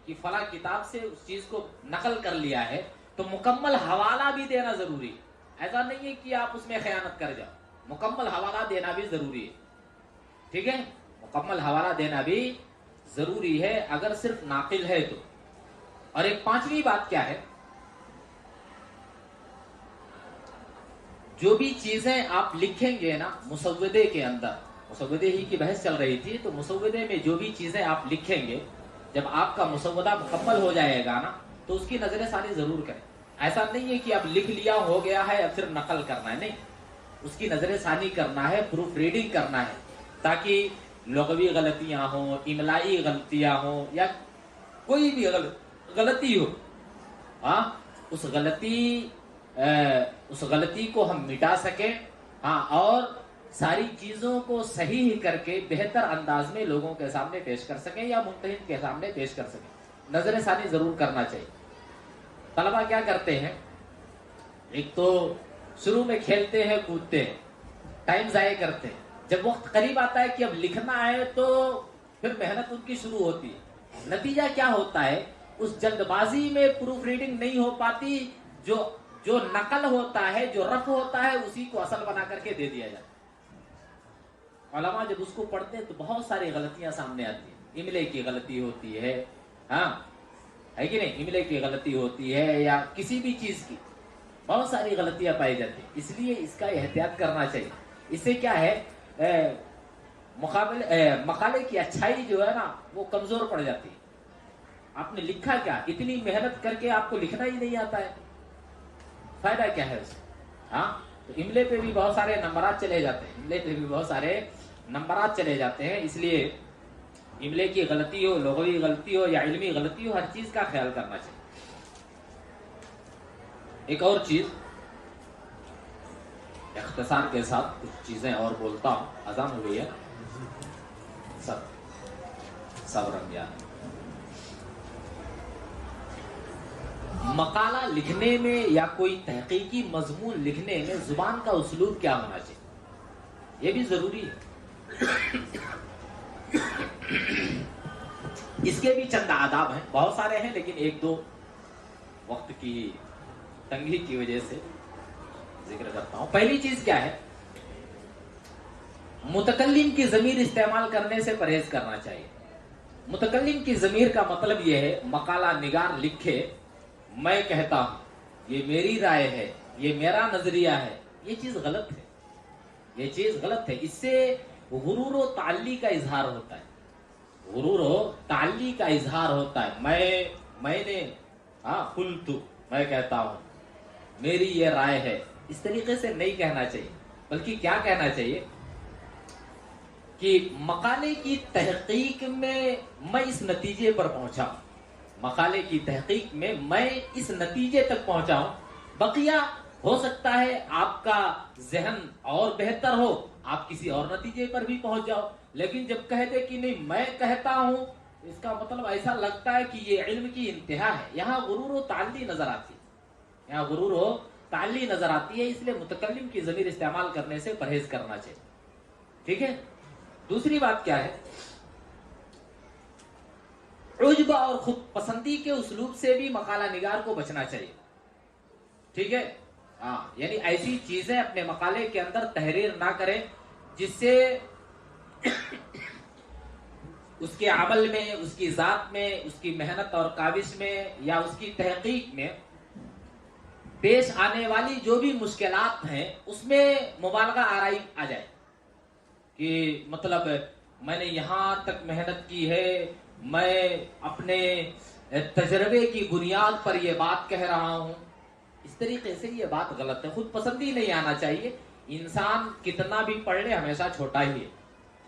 کہ فلاں کتاب سے اس چیز کو نقل کر لیا ہے تو مکمل حوالہ بھی دینا ضروری ہے. ایسا نہیں ہے کہ آپ اس میں خیانت کر جاؤ، مکمل حوالہ دینا بھی ضروری ہے. ٹھیک ہے، مکمل حوالہ دینا بھی ضروری ہے اگر صرف ناقل ہے تو. اور ایک پانچویں بات کیا ہے، جو بھی چیزیں آپ لکھیں گے نا مسودے کے اندر، مسودے ہی کی بحث چل رہی تھی، تو مسودے میں جو بھی چیزیں آپ لکھیں گے، جب آپ کا مسودہ مکمل ہو جائے گا نا تو اس کی نظر ثانی ضرور کریں. ایسا نہیں ہے کہ اب لکھ لیا ہو گیا ہے اب پھر نقل کرنا ہے، نہیں، اس کی نظر ثانی کرنا ہے، پروف ریڈنگ کرنا ہے، تاکہ لغوی غلطیاں ہوں، املائی غلطیاں ہوں یا کوئی بھی غلطی ہو، ہاں اس غلطی کو ہم مٹا سکیں، ہاں، اور ساری چیزوں کو صحیح کر کے بہتر انداز میں لوگوں کے سامنے پیش کر سکیں یا ممتحن کے سامنے پیش کر سکیں. نظر ثانی ضرور کرنا چاہیے. طلبہ کیا کرتے ہیں، ایک تو شروع میں کھیلتے ہیں، کودتے ہیں، ٹائم ضائع کرتے ہیں. جب وقت قریب آتا ہے کہ اب لکھنا ہے تو پھر محنت ان کی شروع ہوتی ہے. نتیجہ کیا ہوتا ہے، اس جلد بازی میں پروف ریڈنگ نہیں ہو پاتی، جو نقل ہوتا ہے، جو رف ہوتا ہے، اسی کو اصل بنا کر کے دے دیا جاتا ہے. علماء جب اس کو پڑھتے ہیں تو بہت ساری غلطیاں سامنے آتی ہیں. املے کی غلطی ہوتی ہے، ہاں ہے کہ نہیں، املے کی غلطی ہوتی ہے یا کسی بھی چیز کی بہت ساری غلطیاں پائی جاتی ہیں. اس لیے اس کا احتیاط کرنا چاہیے. اس سے کیا ہے، مقالے کی اچھائی جو ہے نا وہ کمزور پڑ جاتی ہے. آپ نے لکھا کیا، اتنی محنت کر کے آپ کو لکھنا ہی نہیں آتا ہے، فائدہ کیا ہے اس سے. ہاں، تو املے پہ بھی بہت سارے نمبرات چلے جاتے ہیں، املے پہ بھی بہت سارے نمبرات چلے جاتے ہیں. اس لیے املے کی غلطی ہو، لغوی غلطی ہو یا علمی غلطی ہو، ہر چیز کا خیال کرنا چاہیے. ایک اور چیز، اختصار کے ساتھ کچھ چیزیں اور بولتا ہوں. اذان ہو گئی ہے. سب رمضان. مقالہ لکھنے میں یا کوئی تحقیقی مضمون لکھنے میں زبان کا اسلوب کیا ہونا چاہیے، یہ بھی ضروری ہے. اس کے بھی چند آداب ہیں، بہت سارے ہیں لیکن ایک دو وقت کی تنگی کی وجہ سے ذکر کرتا ہوں. پہلی چیز کیا ہے، متکلم کی ضمیر استعمال کرنے سے پرہیز کرنا چاہیے. متکلم کی ضمیر کا مطلب یہ ہے، مقالہ نگار لکھے میں کہتا ہوں، یہ میری رائے ہے، یہ میرا نظریہ ہے، یہ چیز غلط ہے. یہ چیز غلط ہے. اس سے غرور و تعلی کا اظہار ہوتا ہے. غرور و تعلی کا اظہار ہوتا ہے. میں نے قلت، میں کہتا ہوں، میری یہ رائے ہے. اس طریقے سے نہیں کہنا چاہیے، بلکہ کیا کہنا چاہیے کہ مقالے کی تحقیق میں میں اس نتیجے پر پہنچا ہوں. مقالے کی تحقیق میں میں اس نتیجے تک پہنچا ہوں. بقیہ ہو سکتا ہے آپ کا ذہن اور بہتر ہو، آپ کسی اور نتیجے پر بھی پہنچ جاؤ. لیکن جب کہہ دے کہ نہیں میں کہتا ہوں، اس کا مطلب ایسا لگتا ہے کہ یہ علم کی انتہا ہے. یہاں غرور و تعلی نظر آتی ہے، یہاں غرور و تعلی نظر آتی ہے. اس لیے متکلم کی ضمیر استعمال کرنے سے پرہیز کرنا چاہیے. ٹھیک ہے. دوسری بات کیا ہے، عجب اور خود پسندی کے اسلوب سے بھی مقالہ نگار کو بچنا چاہیے. ٹھیک ہے. یعنی ایسی چیزیں اپنے مقالے کے اندر تحریر نہ کریں جس سے اس کے عمل میں، اس کی ذات میں، اس کی محنت اور کاوش میں یا اس کی تحقیق میں پیش آنے والی جو بھی مشکلات ہیں اس میں مبالغہ آرائی آ جائے کہ مطلب میں نے یہاں تک محنت کی ہے، میں اپنے تجربے کی بنیاد پر یہ بات کہہ رہا ہوں. اس طریقے سے یہ بات غلط ہے. خود پسندی نہیں آنا چاہیے. انسان کتنا بھی پڑھ لے ہمیشہ چھوٹا ہی ہے.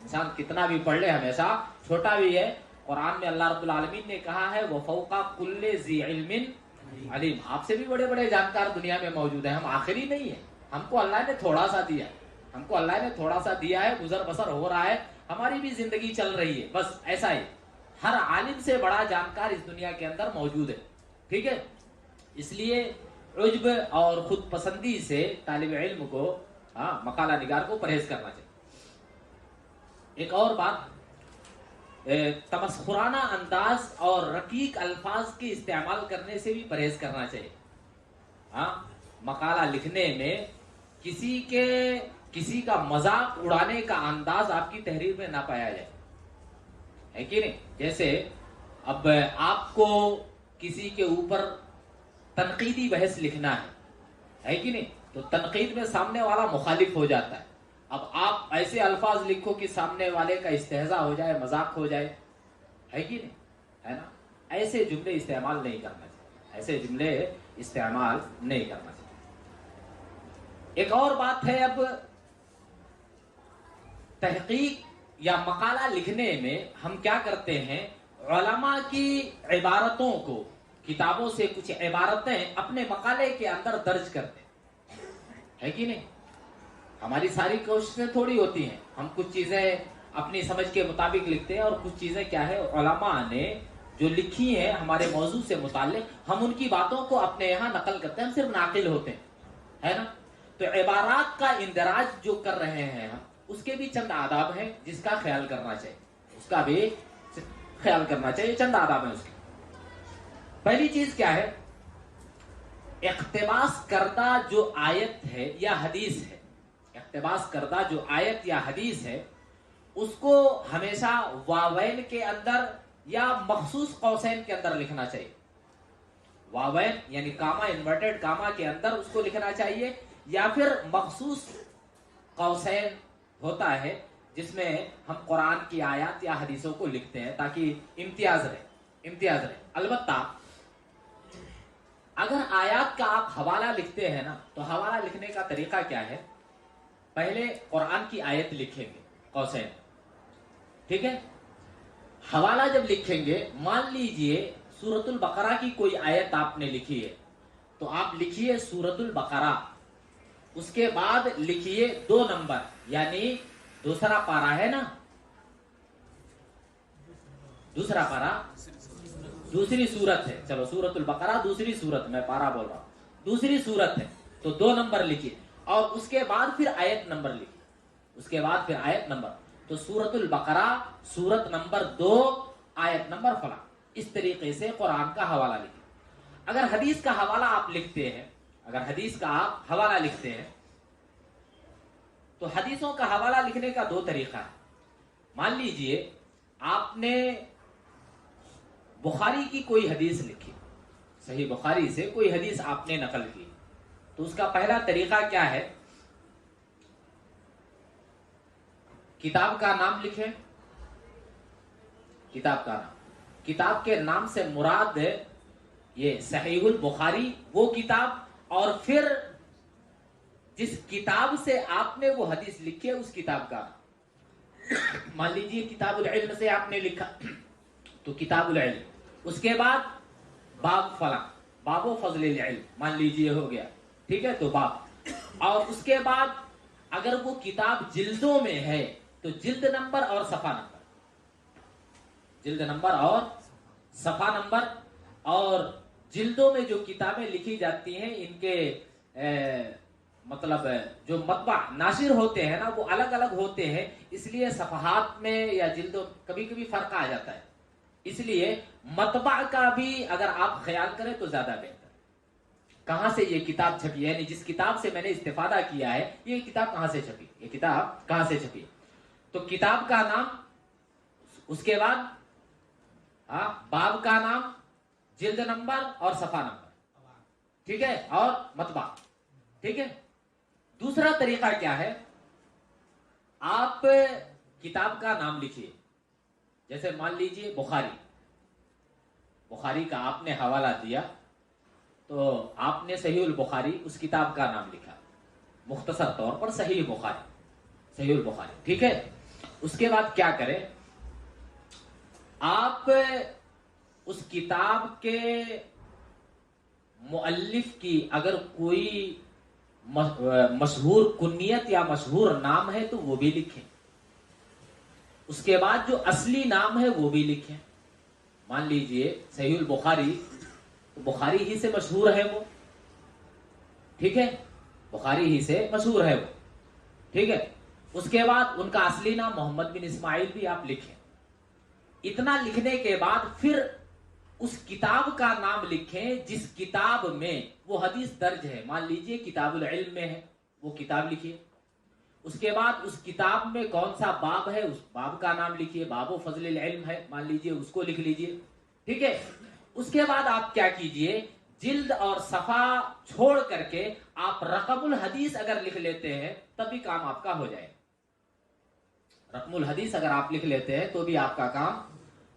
انسان کتنا بھی پڑھ لے ہمیشہ چھوٹا بھی ہے. قرآن میں اللہ رب العالمین نے کہا ہے وَفَوْقَ كُلِّ ذِي عِلْمٍ علیم. آپ سے بھی بڑے بڑے جانکار دنیا میں موجود ہیں. ہم آخری نہیں ہیں. ہم کو اللہ نے تھوڑا سا دیا ہے. ہم کو اللہ نے تھوڑا سا دیا ہے. گزر بسر ہو رہا ہے. ہماری بھی زندگی چل رہی ہے. بس ایسا ہی. ہر عالم سے بڑا جانکار اس دنیا کے اندر موجود ہے. ٹھیک ہے. اس لیے عجب اور خود پسندی سے طالب علم کو مقالہ نگار کو پرہیز کرنا چاہیے. ایک اور بات، تمسخرانہ انداز اور رقیق الفاظ کے استعمال کرنے سے بھی پرہیز کرنا چاہیے. مقالہ لکھنے میں کسی کا مذاق اڑانے کا انداز آپ کی تحریر میں نہ پایا جائے. ہے کہ نہیں؟ جیسے اب آپ کو کسی کے اوپر تنقیدی بحث لکھنا ہے کہ نہیں؟ تو تنقید میں سامنے والا مخالف ہو جاتا ہے. اب آپ ایسے الفاظ لکھو کہ سامنے والے کا استہزاء ہو جائے، مذاق ہو جائے. ہے کہ نہیں؟ ہے نا؟ ایسے جملے استعمال نہیں کرنا چاہیے. ایسے جملے استعمال نہیں کرنا چاہیے. ایک اور بات ہے، اب تحقیق یا مقالہ لکھنے میں ہم کیا کرتے ہیں، علماء کی عبارتوں کو، کتابوں سے کچھ عبارتیں اپنے مقالے کے اندر درج کرتے ہیں. ہے کہ نہیں؟ ہماری ساری کوششیں تھوڑی ہوتی ہیں. ہم کچھ چیزیں اپنی سمجھ کے مطابق لکھتے ہیں اور کچھ چیزیں کیا ہے علماء نے جو لکھی ہیں ہمارے موضوع سے متعلق، ہم ان کی باتوں کو اپنے یہاں نقل کرتے ہیں. ہم صرف ناقل ہوتے ہیں. ہے نا؟ تو عبارات کا اندراج جو کر رہے ہیں ہم، اس کے بھی چند آداب ہیں جس کا خیال کرنا چاہیے. اس کا بھی خیال کرنا چاہیے. چند آداب ہیں اس کے. پہلی چیز کیا ہے، اقتباس کردہ جو آیت ہے یا حدیث ہے، اقتباس کردہ جو آیت یا حدیث ہے، اس کو ہمیشہ واوین کے اندر یا مخصوص قوسین کے اندر لکھنا چاہیے. واوین یعنی کاما، انورٹڈ کاما کے اندر اس کو لکھنا چاہیے، یا پھر مخصوص قوسین ہوتا ہے جس میں ہم قرآن کی آیات یا حدیثوں کو لکھتے ہیں تاکہ امتیاز رہے. البتہ اگر آیات کا آپ حوالہ لکھتے ہیں نا، تو حوالہ لکھنے کا طریقہ کیا ہے، پہلے قرآن کی آیت لکھیں گے قوسین. ٹھیک ہے. حوالہ جب لکھیں گے، مان لیجئے سورۃ البقرہ کی کوئی آیت آپ نے لکھی ہے، تو آپ لکھیے سورۃ البقرہ. اس کے بعد لکھیے 2 نمبر، یعنی دوسرا پارا ہے نا، دوسرا پارا دوسری سورت ہے، چلو سورۃ البقرہ دوسری سورت، میں پارا بول رہا ہوں، دوسری سورت ہے، تو 2 نمبر لکھیے، اور اس کے بعد پھر آیت نمبر لکھیے، اس کے بعد پھر آیت نمبر، تو سورۃ البقرہ سورت نمبر 2 آیت نمبر فلاں، اس طریقے سے قرآن کا حوالہ لکھیے۔ اگر حدیث کا حوالہ آپ لکھتے ہیں، اگر حدیث کا آپ حوالہ لکھتے ہیں تو حدیثوں کا حوالہ لکھنے کا 2 طریقہ ہے۔ مان لیجئے آپ نے بخاری کی کوئی حدیث لکھی، صحیح بخاری سے کوئی حدیث آپ نے نقل کی، تو اس کا پہلا طریقہ کیا ہے، کتاب کا نام لکھیں، کتاب کا نام، کتاب کے نام سے مراد یہ صحیح البخاری وہ کتاب، اور پھر جس کتاب سے آپ نے وہ حدیث لکھی ہے اس کتاب کا نام۔ مان لیجیے کتاب العلم سے آپ نے لکھا تو کتاب العلم، اس کے بعد باب فلاں، باب و فضل العلم مان لیجیے ہو گیا، ٹھیک ہے، تو باب، اور اس کے بعد اگر وہ کتاب جلدوں میں ہے تو جلد نمبر اور صفحہ نمبر، جلد نمبر اور صفحہ نمبر، اور جلدوں میں جو کتابیں لکھی جاتی ہیں ان کے مطلب جو مطبع ناشر ہوتے ہیں نا وہ الگ الگ ہوتے ہیں، اس لیے صفحات میں یا جلدوں کبھی کبھی فرق آ جاتا ہے، اس لیے مطبع کا بھی اگر آپ خیال کریں تو زیادہ بہتر۔ کہاں سے یہ کتاب چھپی ہے، یعنی جس کتاب سے میں نے استفادہ کیا ہے یہ کتاب کہاں سے چھپی، یہ کتاب کہاں سے چھپی، تو کتاب کا نام، اس کے بعد باب کا نام، جلد نمبر اور صفحہ نمبر، ٹھیک ہے، اور مطبع، ٹھیک ہے۔ دوسرا طریقہ کیا ہے، آپ کتاب کا نام لکھیے، جیسے مان لیجئے بخاری، بخاری کا آپ نے حوالہ دیا تو آپ نے صحیح البخاری اس کتاب کا نام لکھا، مختصر طور پر صحیح بخاری، صحیح البخاری، ٹھیک ہے۔ اس کے بعد کیا کریں، آپ اس کتاب کے مؤلف کی اگر کوئی مشہور کنیت یا مشہور نام ہے تو وہ بھی لکھیں، اس کے بعد جو اصلی نام ہے وہ بھی لکھیں۔ مان لیجئے صحیح البخاری، بخاری ہی سے مشہور ہے وہ، ٹھیک ہے، بخاری ہی سے مشہور ہے وہ، ٹھیک ہے۔ اس کے بعد ان کا اصلی نام محمد بن اسماعیل بھی آپ لکھیں۔ اتنا لکھنے کے بعد پھر اس کتاب کا نام لکھیں جس کتاب میں وہ حدیث درج ہے، مان لیجئے کتاب العلم میں ہے، وہ کتاب لکھیے۔ اس کے بعد اس کتاب میں کون سا باب ہے اس باب کا نام لکھیے، باب و فضل العلم ہے مان لیجئے، اس کو لکھ لیجئے، ٹھیک ہے۔ اس کے بعد آپ کیا کیجئے، جلد اور صفحہ چھوڑ کر کے آپ رقم الحدیث اگر لکھ لیتے ہیں تب بھی کام آپ کا ہو جائے، رقم الحدیث اگر آپ لکھ لیتے ہیں تو بھی آپ کا کام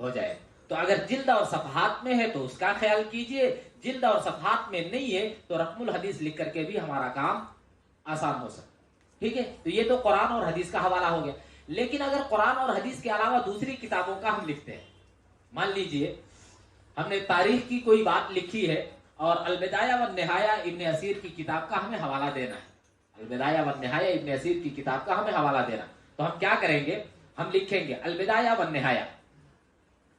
ہو جائے۔ تو اگر جلد اور صفحات میں ہے تو اس کا خیال کیجئے، جلد اور صفحات میں نہیں ہے تو رقم الحدیث لکھ کر کے بھی ہمارا کام آسان ہو سکتا ہے، ٹھیک ہے۔ تو یہ تو قرآن اور حدیث کا حوالہ ہو گیا، لیکن اگر قرآن اور حدیث کے علاوہ دوسری کتابوں کا ہم لکھتے ہیں، مان لیجئے ہم نے تاریخ کی کوئی بات لکھی ہے اور البدایہ والنہایہ ابن اسیر کی کتاب کا ہمیں حوالہ دینا ہے، البدایہ والنہایہ ابن اسیر کی کتاب کا ہمیں حوالہ دینا، تو ہم کیا کریں گے، ہم لکھیں گے البدایہ والنہایہ،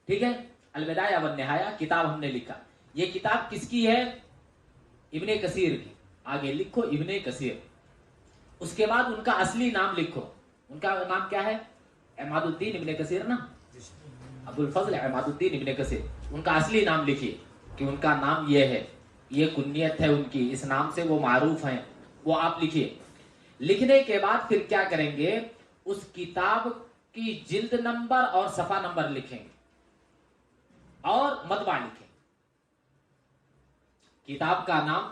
ٹھیک ہے، البدایہ والنہایہ کتاب ہم نے لکھا، یہ کتاب کس کی ہے، ابن کثیر کی، آگے لکھو ابن کثیر، اس کے بعد ان کا اصلی نام لکھو، ان کا نام کیا ہے، عماد الدین ابن کثیر نا، ابو الفضل عماد الدین ابن کثیر، ان کا اصلی نام لکھیے کہ ان کا نام یہ ہے، یہ کنیت ہے ان کی، اس نام سے وہ معروف ہیں، وہ آپ لکھیے۔ لکھنے کے بعد پھر کیا کریں گے، اس کتاب کی جلد نمبر اور صفحہ نمبر لکھیں گے اور مطبع لکھیں، کتاب کا نام،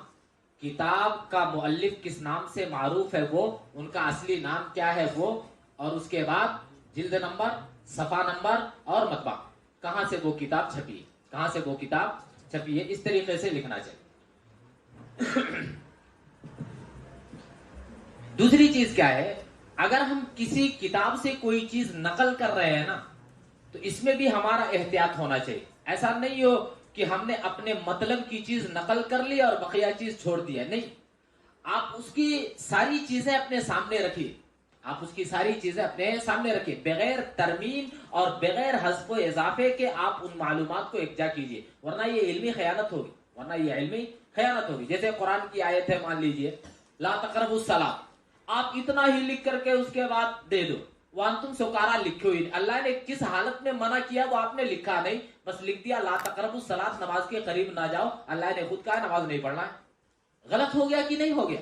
کتاب کا مؤلف کس نام سے معروف ہے وہ، ان کا اصلی نام کیا ہے وہ، اور اس کے بعد جلد نمبر، صفحہ نمبر اور مطبع، کہاں سے وہ کتاب چھپی ہے، کہاں سے وہ کتاب چھپی ہے، اس طریقے سے لکھنا چاہیے۔ دوسری چیز کیا ہے، اگر ہم کسی کتاب سے کوئی چیز نقل کر رہے ہیں نا تو اس میں بھی ہمارا احتیاط ہونا چاہیے، ایسا نہیں ہو کہ ہم نے اپنے مطلب کی چیز نقل کر لی اور بقیہ چیز چھوڑ دیا، نہیں، آپ اس کی ساری چیزیں اپنے سامنے رکھیے، آپ اس کی ساری چیزیں اپنے سامنے رکھیے، بغیر ترمیم اور بغیر حذف و اضافے کے آپ ان معلومات کو یکجا کیجیے، ورنہ یہ علمی خیانت ہوگی، ورنہ یہ علمی خیانت ہوگی۔ جیسے قرآن کی آیت ہے، مان لیجئے لا تقربوا الصلاۃ، آپ اتنا ہی لکھ کر کے اس کے بعد دے دو، وانتم سکارا لکھو ہی، اللہ نے کس حالت میں منع کیا وہ آپ نے لکھا نہیں، بس لکھ دیا لا تقربوا الصلاۃ، نماز کے قریب نہ جاؤ، اللہ نے خود کہا نماز نہیں پڑھنا ہے۔ غلط ہو گیا کہ نہیں ہو گیا؟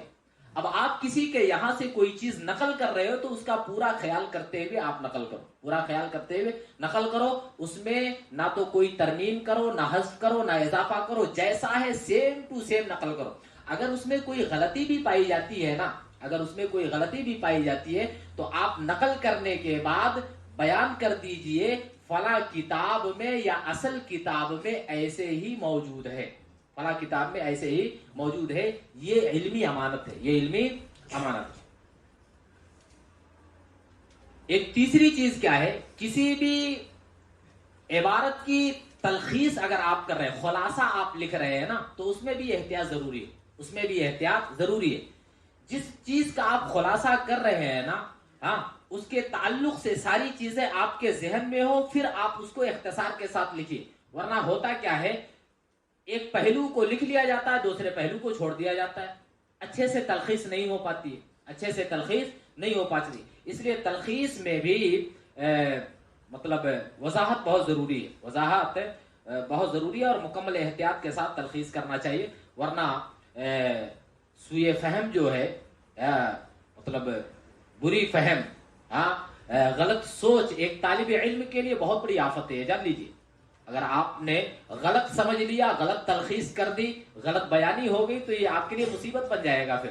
اب آپ کسی کے یہاں سے کوئی چیز نقل کر رہے ہو تو اس کا پورا خیال کرتے ہوئے آپ نقل کرو، پورا خیال کرتے ہوئے نقل کرو، اس میں نہ تو کوئی ترمیم کرو، نہ حذف کرو، نہ اضافہ کرو، جیسا ہے سیم ٹو سیم نقل کرو۔ اگر اس میں کوئی غلطی بھی پائی جاتی ہے نا، اگر اس میں کوئی غلطی بھی پائی جاتی ہے تو آپ نقل کرنے کے بعد بیان کر دیجئے فلاں کتاب میں یا اصل کتاب میں ایسے ہی موجود ہے، فلاں کتاب میں ایسے ہی موجود ہے۔ یہ علمی امانت ہے، یہ علمی امانت ہے۔ ایک تیسری چیز کیا ہے، کسی بھی عبارت کی تلخیص اگر آپ کر رہے ہیں، خلاصہ آپ لکھ رہے ہیں نا، تو اس میں بھی احتیاط ضروری ہے، اس میں بھی احتیاط ضروری ہے۔ جس چیز کا آپ خلاصہ کر رہے ہیں نا، ہاں، اس کے تعلق سے ساری چیزیں آپ کے ذہن میں ہو، پھر آپ اس کو اختصار کے ساتھ لکھیے، ورنہ ہوتا کیا ہے، ایک پہلو کو لکھ لیا جاتا ہے، دوسرے پہلو کو چھوڑ دیا جاتا ہے، اچھے سے تلخیص نہیں ہو پاتی ہے، اچھے سے تلخیص نہیں ہو پاتی، اس لیے تلخیص میں بھی مطلب وضاحت بہت ضروری ہے، وضاحت بہت ضروری ہے، اور مکمل احتیاط کے ساتھ تلخیص کرنا چاہیے، ورنہ سوء فہم جو ہے، مطلب بری فہم، غلط سوچ ایک طالب علم کے لیے بہت بڑی آفت ہے، جان لیجیے۔ اگر آپ نے غلط سمجھ لیا، غلط تلخیص کر دی، غلط بیانی ہو گئی تو یہ آپ کے لیے مصیبت بن جائے گا،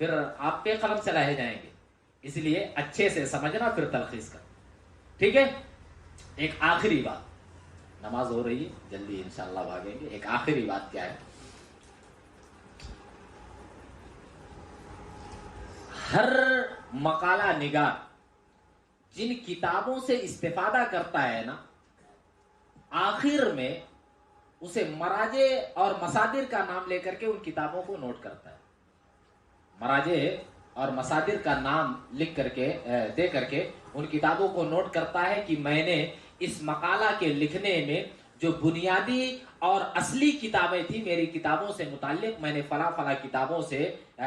پھر آپ پہ قلم چلائے جائیں گے، اس لیے اچھے سے سمجھنا پھر تلخیص کرنا، ٹھیک ہے۔ ایک آخری بات، نماز ہو رہی ہے، جلدی انشاءاللہ بھاگیں گے، ایک آخری بات کیا ہے، ہر مقالہ نگار جن کتابوں سے استفادہ کرتا ہے نا، آخر میں اسے مراجع اور مصادر کا نام لے کر کے ان کتابوں کو نوٹ کرتا ہے، مراجع اور مصادر کا نام لکھ کر کے دے کر کے ان کتابوں کو نوٹ کرتا ہے کہ میں نے اس مقالہ کے لکھنے میں جو بنیادی اور اصلی کتابیں تھیں میری کتابوں سے متعلق، میں نے فلاں فلاں کتابوں سے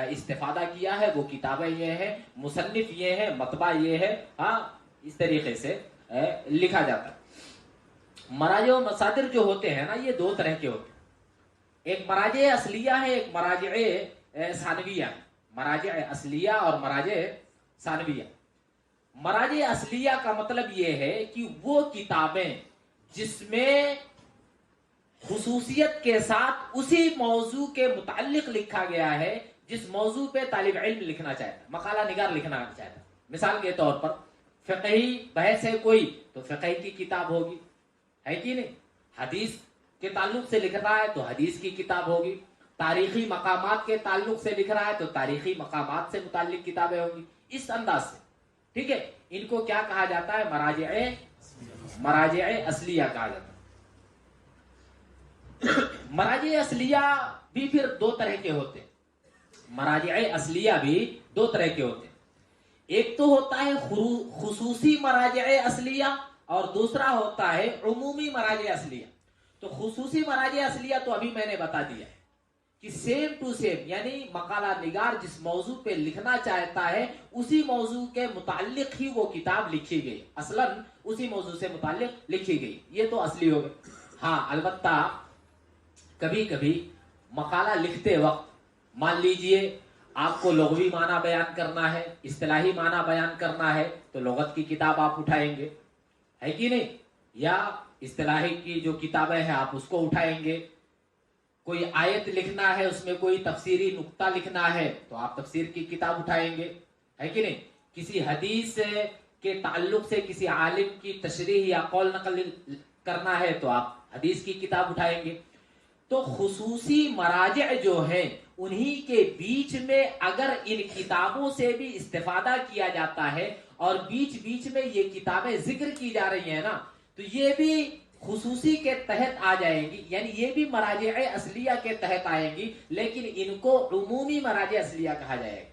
استفادہ کیا ہے، وہ کتابیں یہ ہیں، مصنف یہ ہے، مطبع یہ ہے، ہاں، اس طریقے سے لکھا جاتا ہے۔ مراجع و مصادر جو ہوتے ہیں نا، یہ دو طرح کے ہوتے ہیں، ایک مراجع اصلیہ ہے، ایک مراجع ثانویہ ہے، مراجع اصلیہ اور مراجع ثانویہ۔ مراجع اصلیہ کا مطلب یہ ہے کہ وہ کتابیں جس میں خصوصیت کے ساتھ اسی موضوع کے متعلق لکھا گیا ہے جس موضوع پہ طالب علم لکھنا چاہتا ہے، مقالہ نگار لکھنا چاہتا ہے۔ مثال کے طور پر فقہی بحث ہے کوئی تو فقہ کی کتاب ہوگی، ہے کہ نہیں، حدیث کے تعلق سے لکھ رہا ہے تو حدیث کی کتاب ہوگی، تاریخی مقامات کے تعلق سے لکھ رہا ہے تو تاریخی مقامات سے متعلق کتابیں ہوگی، اس انداز سے، ٹھیک ہے۔ ان کو کیا کہا جاتا ہے؟ مراجع اصلیہ کہا جاتا ہے۔ مراجع اصلیہ بھی پھر دو طرح کے ہوتے ہیں، مراجع اصلیہ بھی دو طرح کے ہوتے ہیں، ایک تو ہوتا ہے خصوصی مراجع اصلیہ اور دوسرا ہوتا ہے عمومی مراجع اصلیہ۔ تو خصوصی مراجع اصلیہ تو ابھی میں نے بتا دیا ہے کہ سیم ٹو سیم، یعنی مقالہ نگار جس موضوع پہ لکھنا چاہتا ہے اسی موضوع کے متعلق ہی وہ کتاب لکھی گئی، اصلاً اسی موضوع سے متعلق لکھی گئی، یہ تو اصلی ہو گئی۔ ہاں، البتہ کبھی کبھی مقالہ لکھتے وقت مان لیجئے آپ کو لغوی معنی بیان کرنا ہے، اصطلاحی معنی بیان کرنا ہے تو لغت کی کتاب آپ اٹھائیں گے، ہے کہ نہیں، یا اصطلاحی کی جو کتابیں ہیں آپ اس کو اٹھائیں گے، کوئی آیت لکھنا ہے اس میں کوئی تفسیری نقطہ لکھنا ہے تو آپ تفسیر کی کتاب اٹھائیں گے، ہے کہ نہیں، کسی حدیث کے تعلق سے کسی عالم کی تشریح یا قول نقل کرنا ہے تو آپ حدیث کی کتاب اٹھائیں گے۔ تو خصوصی مراجع جو ہیں انہی کے بیچ میں اگر ان کتابوں سے بھی استفادہ کیا جاتا ہے اور بیچ بیچ میں یہ کتابیں ذکر کی جا رہی ہیں نا، تو یہ بھی خصوصی کے تحت آ جائیں گی، یعنی یہ بھی مراجع اصلیہ کے تحت آئیں گی، لیکن ان کو عمومی مراجع اصلیہ کہا جائے گا،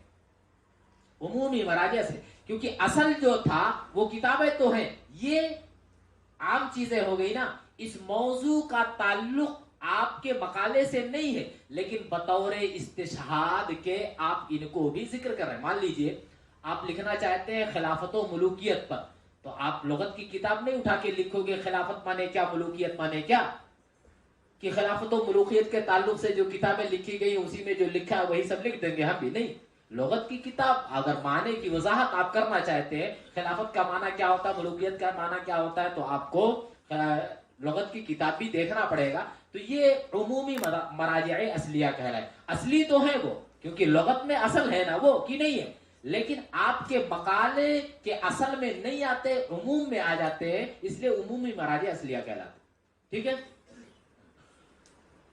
عمومی مراجع اصلیہ، کیونکہ اصل جو تھا وہ کتابیں تو ہیں، یہ عام چیزیں ہو گئی نا، اس موضوع کا تعلق آپ کے مقالے سے نہیں ہے، لیکن بطور استشہاد کے آپ ان کو بھی ذکر کر رہے ہیں۔ مان لیجئے آپ لکھنا چاہتے ہیں خلافت و ملوکیت پر، تو آپ لغت کی کتاب نہیں اٹھا کے لکھو گے خلافت مانے کیا، ملوکیت مانے کیا، کہ خلافت و ملوکیت کے تعلق سے جو کتابیں لکھی گئی اسی میں جو لکھا ہے وہی سب لکھ دیں گے ہم بھی نہیں۔ لغت کی کتاب اگر معنی کی وضاحت آپ کرنا چاہتے ہیں، خلافت کا معنی کیا ہوتا ہے، ملوکیت کا معنی کیا ہوتا ہے، تو آپ کو لغت کی کتاب بھی دیکھنا پڑے گا۔ تو یہ عمومی مراجع اصلیہ کہلائے، اصلی تو ہے وہ، کیونکہ لغت میں اصل ہے نا وہ، کی نہیں ہے، لیکن آپ کے مقالے کے اصل میں نہیں آتے، عموم میں آ جاتے ہیں، اس لیے عمومی مراجع اصلیہ کہلاتے، ٹھیک ہے۔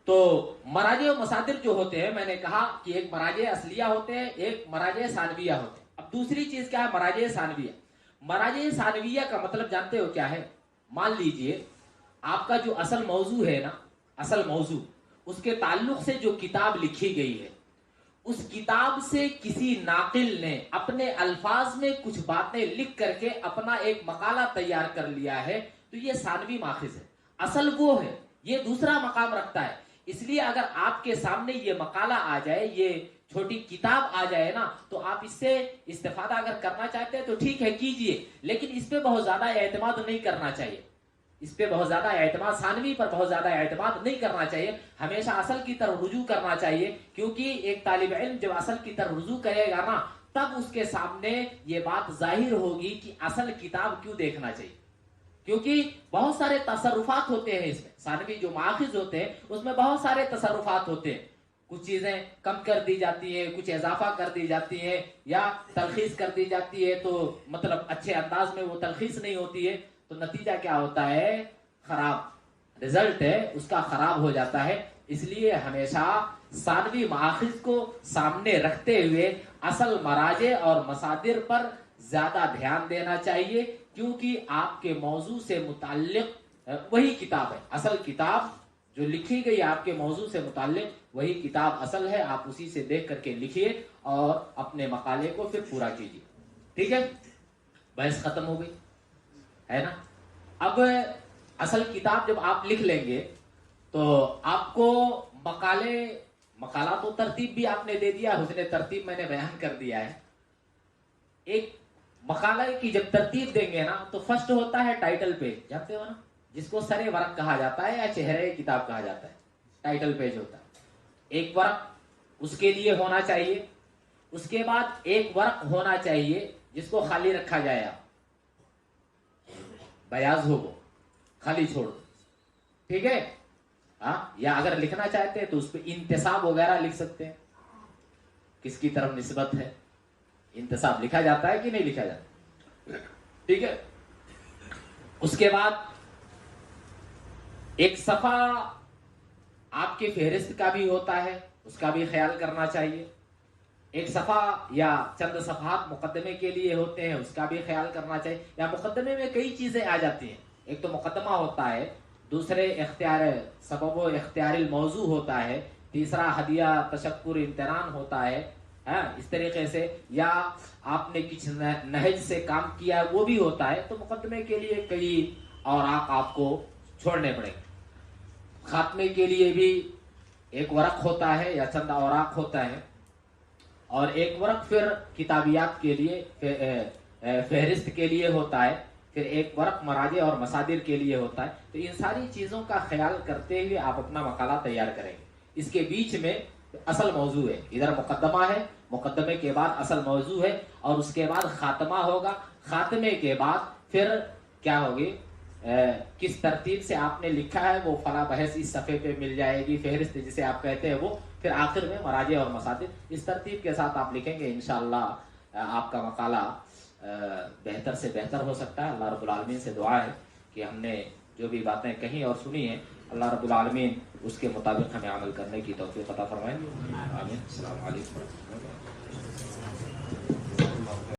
تو مراجع و مصادر جو ہوتے ہیں، میں نے کہا کہ ایک مراجع اصلیہ ہوتے ہیں، ایک مراجع ثانویہ ہوتے ہیں۔ اب دوسری چیز کیا ہے، مراجع ثانویہ۔ مراجع ثانویہ کا مطلب جانتے ہو کیا ہے؟ مان لیجئے آپ کا جو اصل موضوع ہے نا، اصل موضوع، اس کے تعلق سے جو کتاب لکھی گئی ہے، اس کتاب سے کسی ناقل نے اپنے الفاظ میں کچھ باتیں لکھ کر کے اپنا ایک مقالہ تیار کر لیا ہے، تو یہ ثانوی ماخذ ہے۔ اصل وہ ہے، یہ دوسرا مقام رکھتا ہے۔ اس لیے اگر آپ کے سامنے یہ مقالہ آ جائے، یہ چھوٹی کتاب آ جائے نا، تو آپ اس سے استفادہ اگر کرنا چاہتے ہیں تو ٹھیک ہے کیجئے، لیکن اس پہ بہت زیادہ اعتماد نہیں کرنا چاہیے، اس پہ بہت زیادہ اعتماد، ثانوی پر بہت زیادہ اعتماد نہیں کرنا چاہیے، ہمیشہ اصل کی طرف رجوع کرنا چاہیے، کیونکہ ایک طالب علم جب اصل کی طرف رجوع کرے گا نا، تب اس کے سامنے یہ بات ظاہر ہوگی کہ اصل کتاب کیوں دیکھنا چاہیے، کیونکہ بہت سارے تصرفات ہوتے ہیں اس میں، ثانوی جو ماخذ ہوتے ہیں اس میں بہت سارے تصرفات ہوتے ہیں، کچھ چیزیں کم کر دی جاتی ہیں، کچھ اضافہ کر دی جاتی ہیں، یا تلخیص کر دی جاتی ہے، تو مطلب اچھے انداز میں وہ تلخیص نہیں ہوتی ہے، تو نتیجہ کیا ہوتا ہے، خراب رزلٹ ہے اس کا، خراب ہو جاتا ہے۔ اس لیے ہمیشہ ثانوی ماخذ کو سامنے رکھتے ہوئے اصل مراجع اور مصادر پر زیادہ دھیان دینا چاہیے، کیونکہ آپ کے موضوع سے متعلق وہی کتاب ہے، اصل کتاب جو لکھی گئی آپ کے موضوع سے متعلق وہی کتاب اصل ہے، آپ اسی سے دیکھ کر کے لکھیے اور اپنے مقالے کو پھر پورا کیجیے، ٹھیک ہے۔ بحث ختم ہو گئی ہے نا۔ اب اصل کتاب جب آپ لکھ لیں گے تو آپ کو مقالہ تو ترتیب بھی آپ نے دے دیا، حسن ترتیب میں نے بیان کر دیا ہے۔ ایک مقالے کی جب ترتیب دیں گے نا تو فرسٹ ہوتا ہے ٹائٹل پیج، جانتے ہو نا، جس کو سر ورق کہا جاتا ہے یا چہرے کتاب کہا جاتا ہے، ٹائٹل پیج ہوتا ہے۔ ایک ورق اس کے لیے ہونا چاہیے، اس کے بعد ایک ورق ہونا چاہیے جس کو خالی رکھا جائے، آپ بیاض ہو وہ خالی چھوڑ، ٹھیک ہے ہاں۔ یا اگر لکھنا چاہتے ہیں تو اس پہ انتساب وغیرہ لکھ سکتے ہیں، کس کی طرف نسبت ہے، انتساب لکھا جاتا ہے کہ نہیں لکھا جاتا، ٹھیک ہے۔ اس کے بعد ایک صفحہ آپ کے فہرست کا بھی ہوتا ہے، اس کا بھی خیال کرنا چاہیے۔ ایک صفحہ یا چند صفحات مقدمے کے لیے ہوتے ہیں، اس کا بھی خیال کرنا چاہیے، یا مقدمے میں کئی چیزیں آ جاتی ہیں، ایک تو مقدمہ ہوتا ہے، دوسرے سبب و اختیار الموضوع ہوتا ہے، تیسرا ہدیہ تشکر امتنان ہوتا ہے، اس طریقے سے، یا آپ نے کچھ نہج سے کام کیا وہ بھی ہوتا ہے، تو مقدمے کے لیے کئی اوراق آپ کو چھوڑنے پڑے گے۔ خاتمے کے لیے بھی ایک ورق ہوتا ہے یا چند اوراق ہوتا ہے، اور ایک ورق پھر کتابیات کے لیے فہرست کے لیے ہوتا ہے، پھر ایک ورق مراجع اور مصادر کے لیے ہوتا ہے۔ تو ان ساری چیزوں کا خیال کرتے ہوئے آپ اپنا مقالہ تیار کریں گے۔ اس کے بیچ میں اصل موضوع ہے، ادھر مقدمہ ہے، مقدمے کے بعد اصل موضوع ہے، اور اس کے بعد خاتمہ ہوگا، خاتمے کے بعد پھر کیا ہوگی، کس ترتیب سے آپ نے لکھا ہے وہ فلاں بحث اس صفحے پہ مل جائے گی، فہرست جسے آپ کہتے ہیں وہ، پھر آخر میں مراجع اور مصادر، اس ترتیب کے ساتھ آپ لکھیں گے، انشاءاللہ آپ کا مقالہ بہتر سے بہتر ہو سکتا ہے۔ اللہ رب العالمین سے دعا ہے کہ ہم نے جو بھی باتیں کہیں اور سنی ہیں، اللہ رب العالمین اس کے مطابق ہمیں عمل کرنے کی توفیق عطا فرمائیں۔ آمین۔ السلام علیکم ورحمۃ اللہ۔